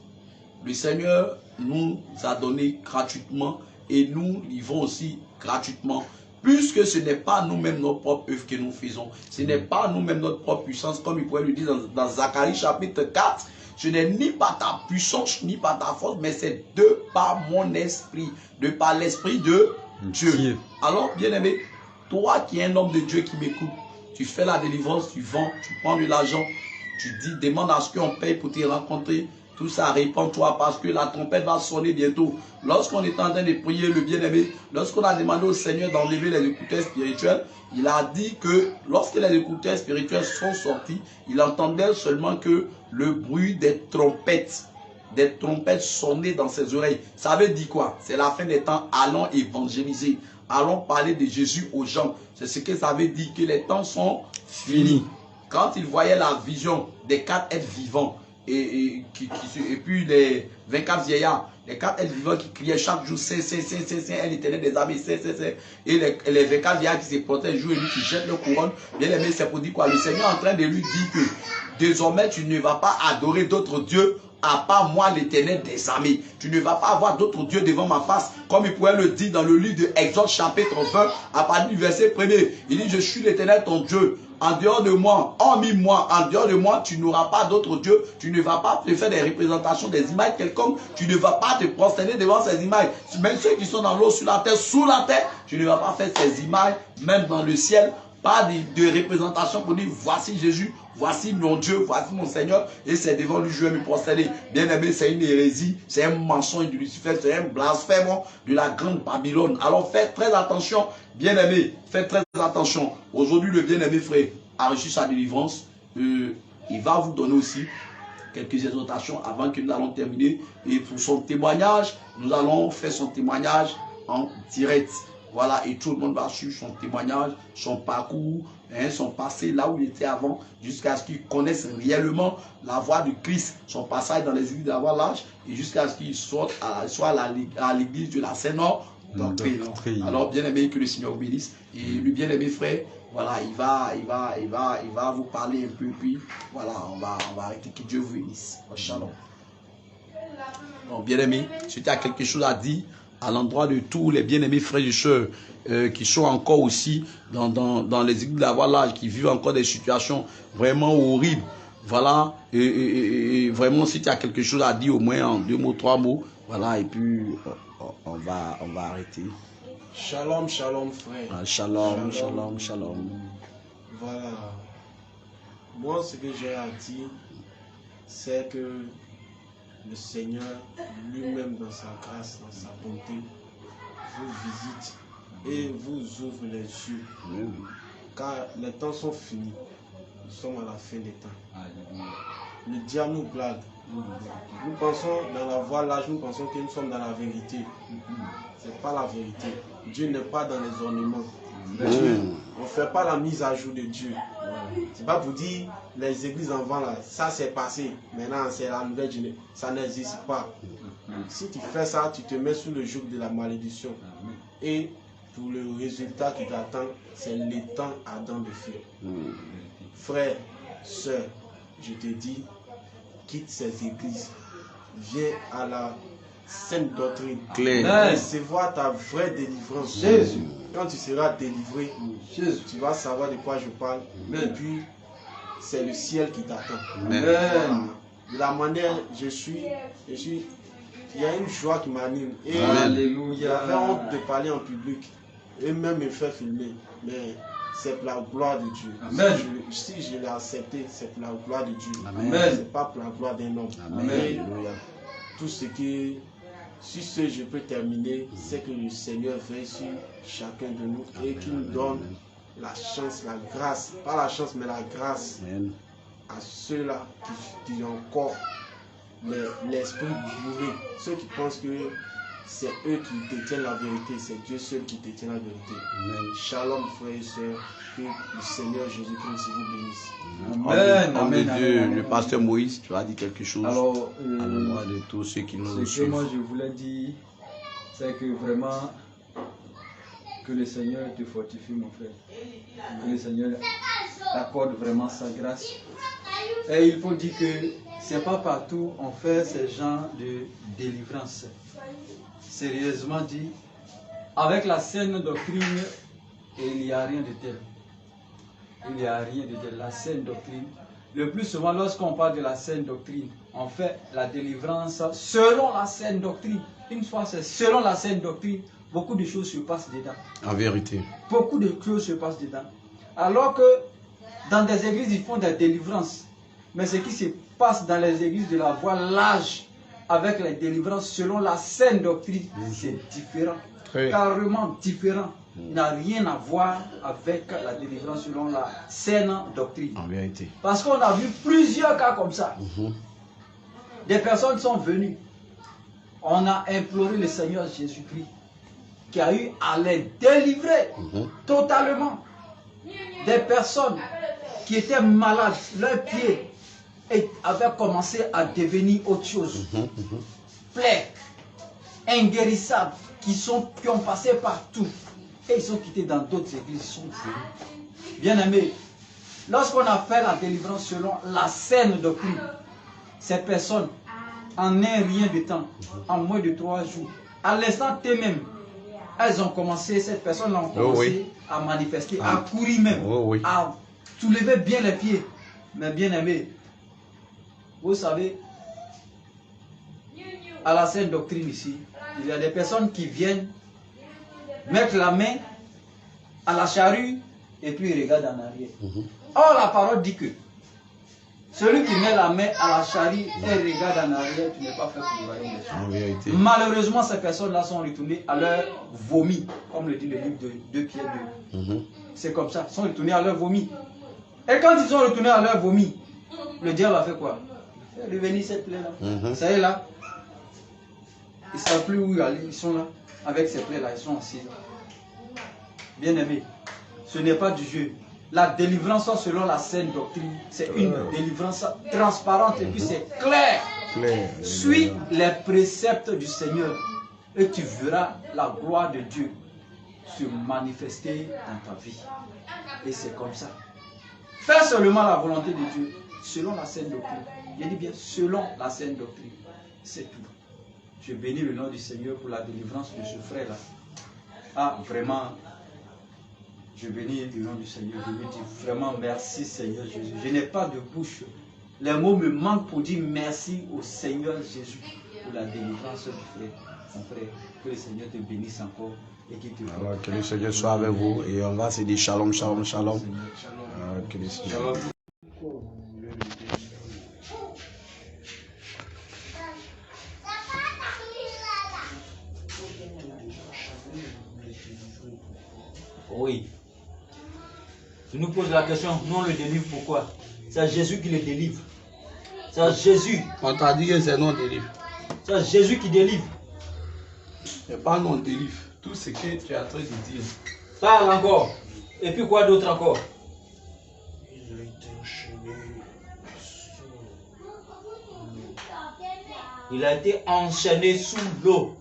Le Seigneur nous a donné gratuitement et nous livrons aussi gratuitement. Puisque ce n'est pas nous-mêmes notre propre œuvre que nous faisons. Ce n'est pas nous-mêmes notre propre puissance, comme il pourrait le dire dans Zacharie chapitre 4. Ce n'est ni par ta puissance, ni par ta force, mais c'est de par mon esprit, de par l'esprit de Dieu. Alors, bien-aimé, toi qui es un homme de Dieu qui m'écoute, tu fais la délivrance, tu vends, tu prends de l'argent, tu dis, demande à ce qu'on paye pour te rencontrer. Tout ça, réponds-toi parce que la trompette va sonner bientôt. Lorsqu'on est en train de prier, le bien-aimé, lorsqu'on a demandé au Seigneur d'enlever les écouteurs spirituels, il a dit que lorsque les écouteurs spirituels sont sortis, il entendait seulement que le bruit des trompettes sonnaient dans ses oreilles. Ça veut dire quoi? C'est la fin des temps. Allons évangéliser. Allons parler de Jésus aux gens. C'est ce que ça veut dire, que les temps sont finis. Quand il voyait la vision des 4 êtres vivants, et puis les 24 vieillards, les 4 êtres vivants qui criaient chaque jour, c'est l'éternel des armées, c'est. Et les 24 vieillards qui se protègent jour et nuit, qui jettent leur couronne. Bien aimé, c'est pour dire quoi? Le Seigneur est en train de lui dire que désormais tu ne vas pas adorer d'autres dieux à part moi, l'éternel des armées. Tu ne vas pas avoir d'autres dieux devant ma face, comme il pourrait le dire dans le livre de Exode chapitre 20, à partir du verset 1er. Il dit, je suis l'éternel ton Dieu. En dehors de moi, hormis moi, en dehors de moi, tu n'auras pas d'autres dieux. Tu ne vas pas te faire des représentations des images quelconques. Tu ne vas pas te prosterner devant ces images. Même ceux qui sont dans l'eau, sur la terre, sous la terre, tu ne vas pas faire ces images, même dans le ciel. Pas de représentation pour dire, voici Jésus, voici mon Dieu, voici mon Seigneur, et c'est devant lui je vais me prosterner. Bien aimé, c'est une hérésie, c'est un mensonge de Lucifer, c'est un blasphème de la grande Babylone. Alors faites très attention, bien aimé, faites très attention. Aujourd'hui, le bien aimé frère a reçu sa délivrance. Il va vous donner aussi quelques exhortations avant que nous allons terminer. Et pour son témoignage, nous allons faire son témoignage en direct. Voilà, et tout le monde va suivre son témoignage, son parcours, son passé, là où il était avant, jusqu'à ce qu'il connaisse réellement la voix de Christ, son passage dans les églises d'avoir l'âge, et jusqu'à ce qu'il soit à l'église de la Saint-Nord doctrine. Alors, bien aimé, que le Seigneur vous bénisse. Et le bien aimé frère, voilà, il va vous parler un peu, puis voilà, on va arrêter. Que Dieu vous bénisse. Shalom. Bon, bien aimé, si tu as quelque chose à dire, à l'endroit de tous les bien-aimés frères et sœurs qui sont encore aussi dans les églises d'avoir l'âge, qui vivent encore des situations vraiment horribles. Voilà, et vraiment, si tu as quelque chose à dire, au moins en 2 mots, 3 mots, voilà, et puis on va arrêter. Shalom, shalom, frère. Ah, shalom, shalom, shalom. Voilà. Moi, ce que j'ai à dire, c'est que le Seigneur lui-même, dans sa grâce, dans sa bonté, vous visite et vous ouvre les yeux. Car les temps sont finis. Nous sommes à la fin des temps. Le diable nous blague. Nous pensons dans la voie large, nous pensons que nous sommes dans la vérité. Ce n'est pas la vérité. Dieu n'est pas dans les ornements. Dieu, on ne fait pas la mise à jour de Dieu. C'est pas pour dire les églises en vent là, ça c'est passé. Maintenant c'est la nouvelle génération. Ça n'existe pas. Si tu fais ça, tu te mets sous le joug de la malédiction. Et pour le résultat qui t'attend, c'est l'étang ardent de feu. Frère, soeur, je te dis, quitte cette église. Viens à la sainte doctrine. Recevoir ta vraie délivrance. Jésus. Quand tu seras délivré, Jésus. tu vas savoir de quoi je parle. Et puis, c'est le ciel qui t'attend. Amen. De la manière je suis, il y a une joie qui m'anime. Et Alléluia. j'avais honte de parler en public et même me faire filmer. Mais c'est pour la gloire de Dieu. Amen. Si je l'ai accepté, c'est pour la gloire de Dieu. Amen. C'est pas pour la gloire d'un homme. Amen. Tout ce que, si ce je peux terminer, c'est que le Seigneur veille sur chacun de nous et qu'il nous donne la chance, la grâce, pas la chance mais la grâce à ceux-là qui ont encore l'esprit bourré, ceux qui pensent que c'est eux qui détiennent la vérité, c'est Dieu seul qui détient la vérité. Shalom frères et sœurs, que le Seigneur Jésus-Christ vous bénisse. Amen. Homme de Amen. Dieu, Amen. le pasteur Moïse, tu as dit quelque chose Alors, à l'endroit de tous ceux qui nous ce que suivent. moi je voulais dire, c'est que vraiment, que le Seigneur te fortifie, mon frère. Que le Seigneur t'accorde vraiment sa grâce. Et il faut dire que c'est pas partout on fait ce genre de délivrance. Sérieusement dit, avec la saine doctrine, il n'y a rien de tel. Il n'y a rien de tel. La saine doctrine. Le plus souvent, lorsqu'on parle de la saine doctrine, on fait la délivrance selon la saine doctrine. Une fois c'est selon la saine doctrine, beaucoup de choses se passent dedans. En vérité. Beaucoup de choses se passent dedans. Alors que dans des églises, ils font des délivrances. Mais ce qui se passe dans les églises de la voie large avec les délivrances selon la saine doctrine, c'est différent. Carrément différent. N'a rien à voir avec la délivrance selon la saine doctrine. En vérité. Parce qu'on a vu plusieurs cas comme ça. Des personnes sont venues. On a imploré le Seigneur Jésus-Christ qui a eu à les délivrer totalement. Des personnes qui étaient malades, leurs pieds avaient commencé à devenir autre chose. Plaies inguérissables qui ont passé partout. Et ils sont quittés dans d'autres églises, ils sont venus. Bien-aimés, lorsqu'on a fait la délivrance selon la saine doctrine, ces personnes, en un rien de temps, en moins de 3 jours, à l'instant T même, elles ont commencé, ces personnes ont commencé à manifester, à courir même, à soulever bien les pieds. Mais bien-aimés, vous savez, à la saine doctrine ici, il y a des personnes qui viennent mettre la main à la charrue et puis ils regardent en arrière. Or, la parole dit que celui qui met la main à la charrue et regarde en arrière, tu n'es pas fait pour le royaume des cieux. Malheureusement, ces personnes-là sont retournées à leur vomi, comme le dit le livre de 2 Pierre 2. C'est comme ça, ils sont retournés à leur vomi. Et quand ils sont retournés à leur vomi, le diable a fait quoi? Il a revenu cette plaie-là. Ça y est là. Ils ne savent plus où aller, ils sont là. Avec ces plaies-là, ils sont assis. Bien-aimés, ce n'est pas du jeu. La délivrance selon la saine doctrine, c'est une délivrance transparente et puis c'est clair. Suis les préceptes du Seigneur et tu verras la gloire de Dieu se manifester dans ta vie. Et c'est comme ça. Fais seulement la volonté de Dieu selon la saine doctrine. Je dis bien selon la saine doctrine. C'est tout. Je bénis le nom du Seigneur pour la délivrance de ce frère-là. Ah, vraiment, je bénis le nom du Seigneur. Je lui dis vraiment merci Seigneur Jésus. Je n'ai pas de bouche. Les mots me manquent pour dire merci au Seigneur Jésus pour la délivrance du frère. Mon frère, que le Seigneur te bénisse encore et qu'il te bénisse. Alors que le Seigneur soit avec vous et on va se dire shalom, shalom, shalom. Que le Seigneur... Oui. Tu nous poses la question, nous on le délivre pourquoi? C'est Jésus qui le délivre. C'est Jésus. On t'a dit que c'est non délivre. C'est Jésus qui délivre. C'est pas non délivre. Tout ce que tu es en train de dire. Parle encore. Et puis quoi d'autre encore? Il a été enchaîné sous l'eau.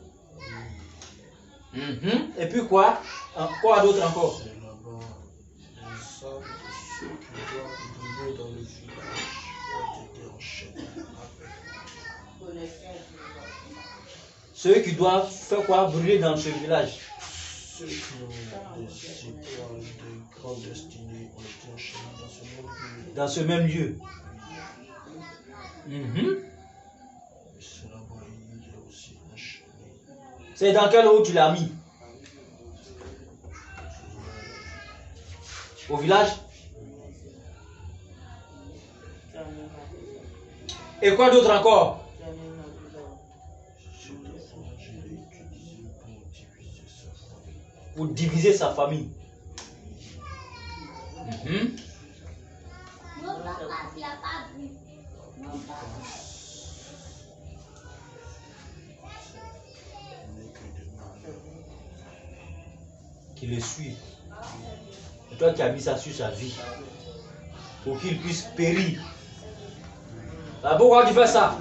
Et puis quoi? Quoi d'autre encore? Ceux qui doivent faire quoi? Brûler dans ce village. Ceux qui ont des étoiles de grande destinée ont été enchaînés dans ce même lieu. Dans ce même lieu. C'est là-bas il est aussi enchaîné. C'est dans quelle eau tu l'as mis? Au village? Et quoi d'autre encore? Pour diviser sa famille. Qui le suit. Et toi qui as mis ça sur sa vie. Pour qu'il puisse périr. Ah, pourquoi tu fais ça?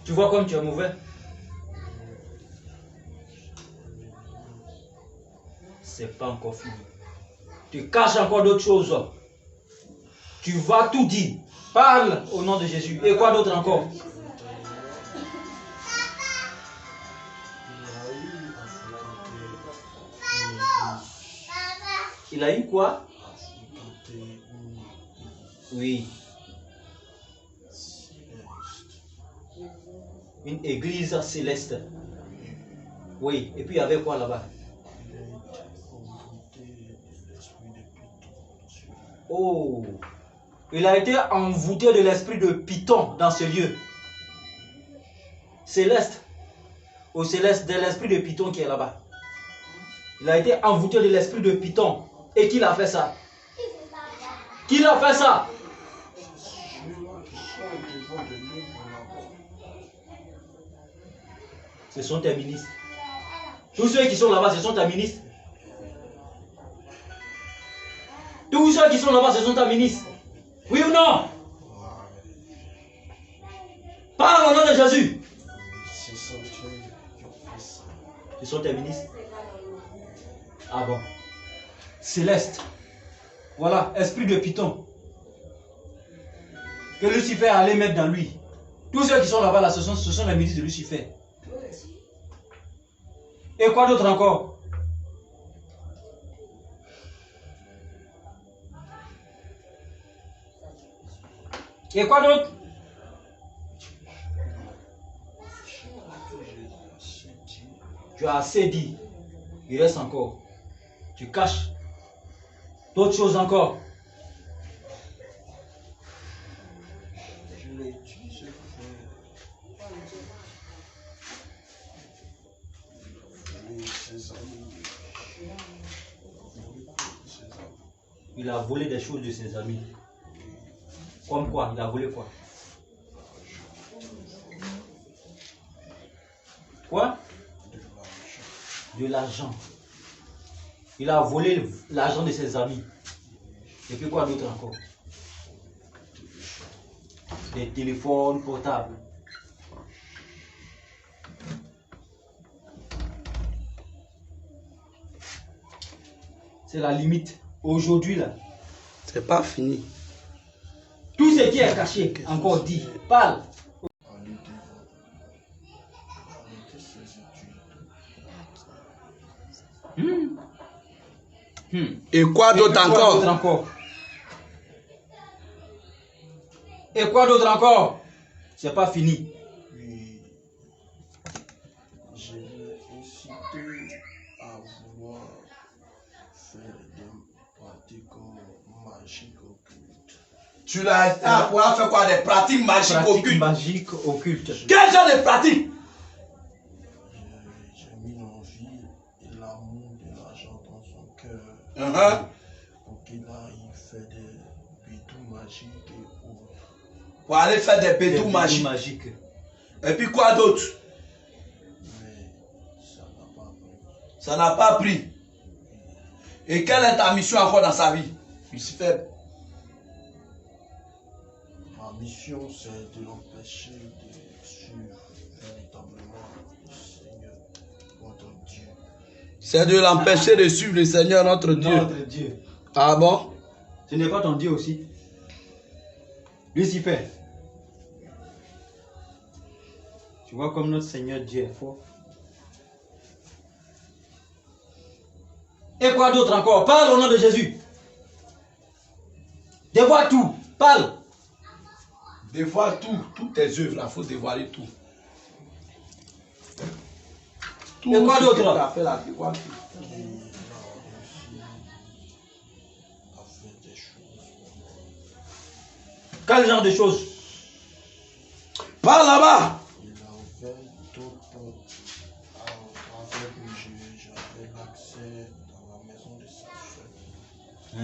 Tu vois comme tu es mauvais. C'est pas encore fini. Tu caches encore d'autres choses. Tu vas tout dire. Parle au nom de Jésus. Et quoi d'autre encore? Il a eu quoi? Oui. Une église céleste. Oui, et puis il y avait quoi là-bas? Oh, il a été envoûté de l'esprit de Python dans ce lieu. Céleste. Au céleste, de l'esprit de Python qui est là-bas. Il a été envoûté de l'esprit de Python. Et qui l'a fait ça? Qui l'a fait ça? Ce sont tes ministres. Tous ceux qui sont là-bas, ce sont tes ministres. Tous ceux qui sont là-bas, ce sont tes ministres. Oui ou non? Parle au nom de Jésus. Ce sont tes ministres. Ah bon. Céleste. Voilà, esprit de Python. Que Lucifer allait mettre dans lui. Tous ceux qui sont là-bas, là, ce sont les ministres de Lucifer. Et quoi d'autre encore? Et quoi d'autre? Tu as assez dit. Il reste encore. Tu caches. D'autres choses encore. Il a volé des choses de ses amis. Comme quoi? Il a volé quoi? Quoi? De l'argent. Il a volé l'argent de ses amis. Et puis quoi d'autre encore? Des téléphones portables. C'est la limite. Aujourd'hui là. C'est pas fini. Tout ce qui est caché, encore dit. Parle. Et quoi d'autre encore? Et quoi d'autre encore? C'est pas fini. Puis, je l'ai incité à vouloir faire des pratiques magiques occultes. Tu l'as incité à pouvoir faire quoi? Des pratiques magiques occultes. Magiques occultes. Quel genre de pratiques? J'ai mis l'envie et l'amour de l'argent dans son cœur. Pour qu'il aille faire des bidous magiques et autres. Pour aller faire des bidous magiques. Et puis quoi d'autre? Mais ça n'a pas pris. Ça n'a pas pris. Et quelle est ta mission encore dans sa vie, Lucifer? Ma mission, c'est de l'empêcher de suivre véritablement le Seigneur, notre Dieu. C'est de l'empêcher de suivre le Seigneur, notre Dieu. Notre Dieu. Ah bon? Ce n'est pas ton Dieu aussi. Lucifer. Tu vois comme notre Seigneur Dieu est fort. Et quoi d'autre encore? Parle au nom de Jésus. Dévoile tout. Parle. Dévoile tout. Toutes tes œuvres, il faut dévoiler tout. Tout et quoi d'autre? Tu as fait la dévoile tout. Il a réussi à faire des choses. Quel genre de choses? Parle là-bas. Il a ouvert d'autres portes avec lui. J'avais l'accès dans la maison de sa soeur. Et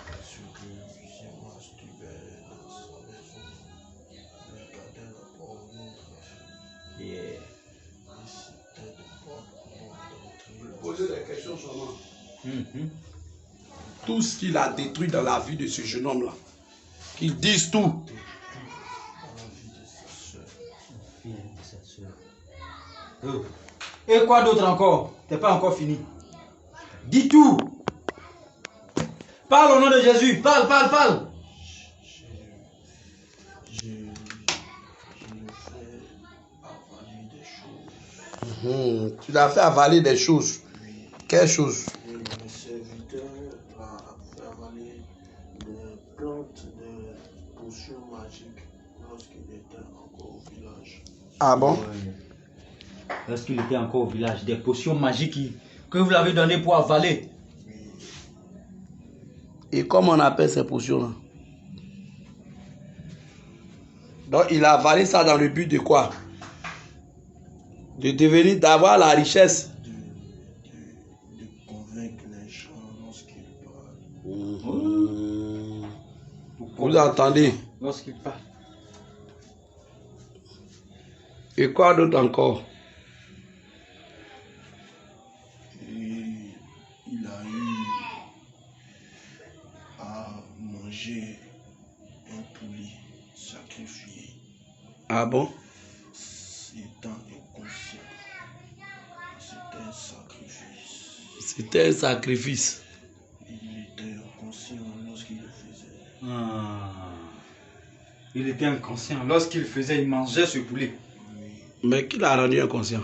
parce que j'ai masturbé dans sa maison, je regardais la pornographie. Yeah. Et c'était de bonnes d'entrer. Posez des questions seulement. Tout ce qu'il a détruit dans la vie de ce jeune homme-là, qu'il dise tout. Dans la vie de sa soeur. Et quoi d'autre encore? T'es pas encore fini. Dis tout. Parle au nom de Jésus. Parle. Je le fais avaler des choses. Tu l'as fait avaler des choses. Quelles choses? Et le serviteur l'a fait avaler des plantes de potions magiques lorsqu'il était encore Ah bon? Lorsqu'il était encore au village, des potions magiques que vous l'avez donné pour avaler. Et comment on appelle ces potions-là? Donc, il a avalé ça dans le but de quoi? De devenir, d'avoir la richesse. De convaincre les gens lorsqu'ils parlent. Vous entendez? Lorsqu'il parle. Et quoi d'autre encore? Et il a eu à manger un poulet sacrifié, Ah bon? étant inconscient. C'était un sacrifice. C'était un sacrifice. Il était inconscient lorsqu'il le faisait. Il était inconscient. Lorsqu'il faisait, il mangeait ce poulet. Mais qui l'a rendu inconscient?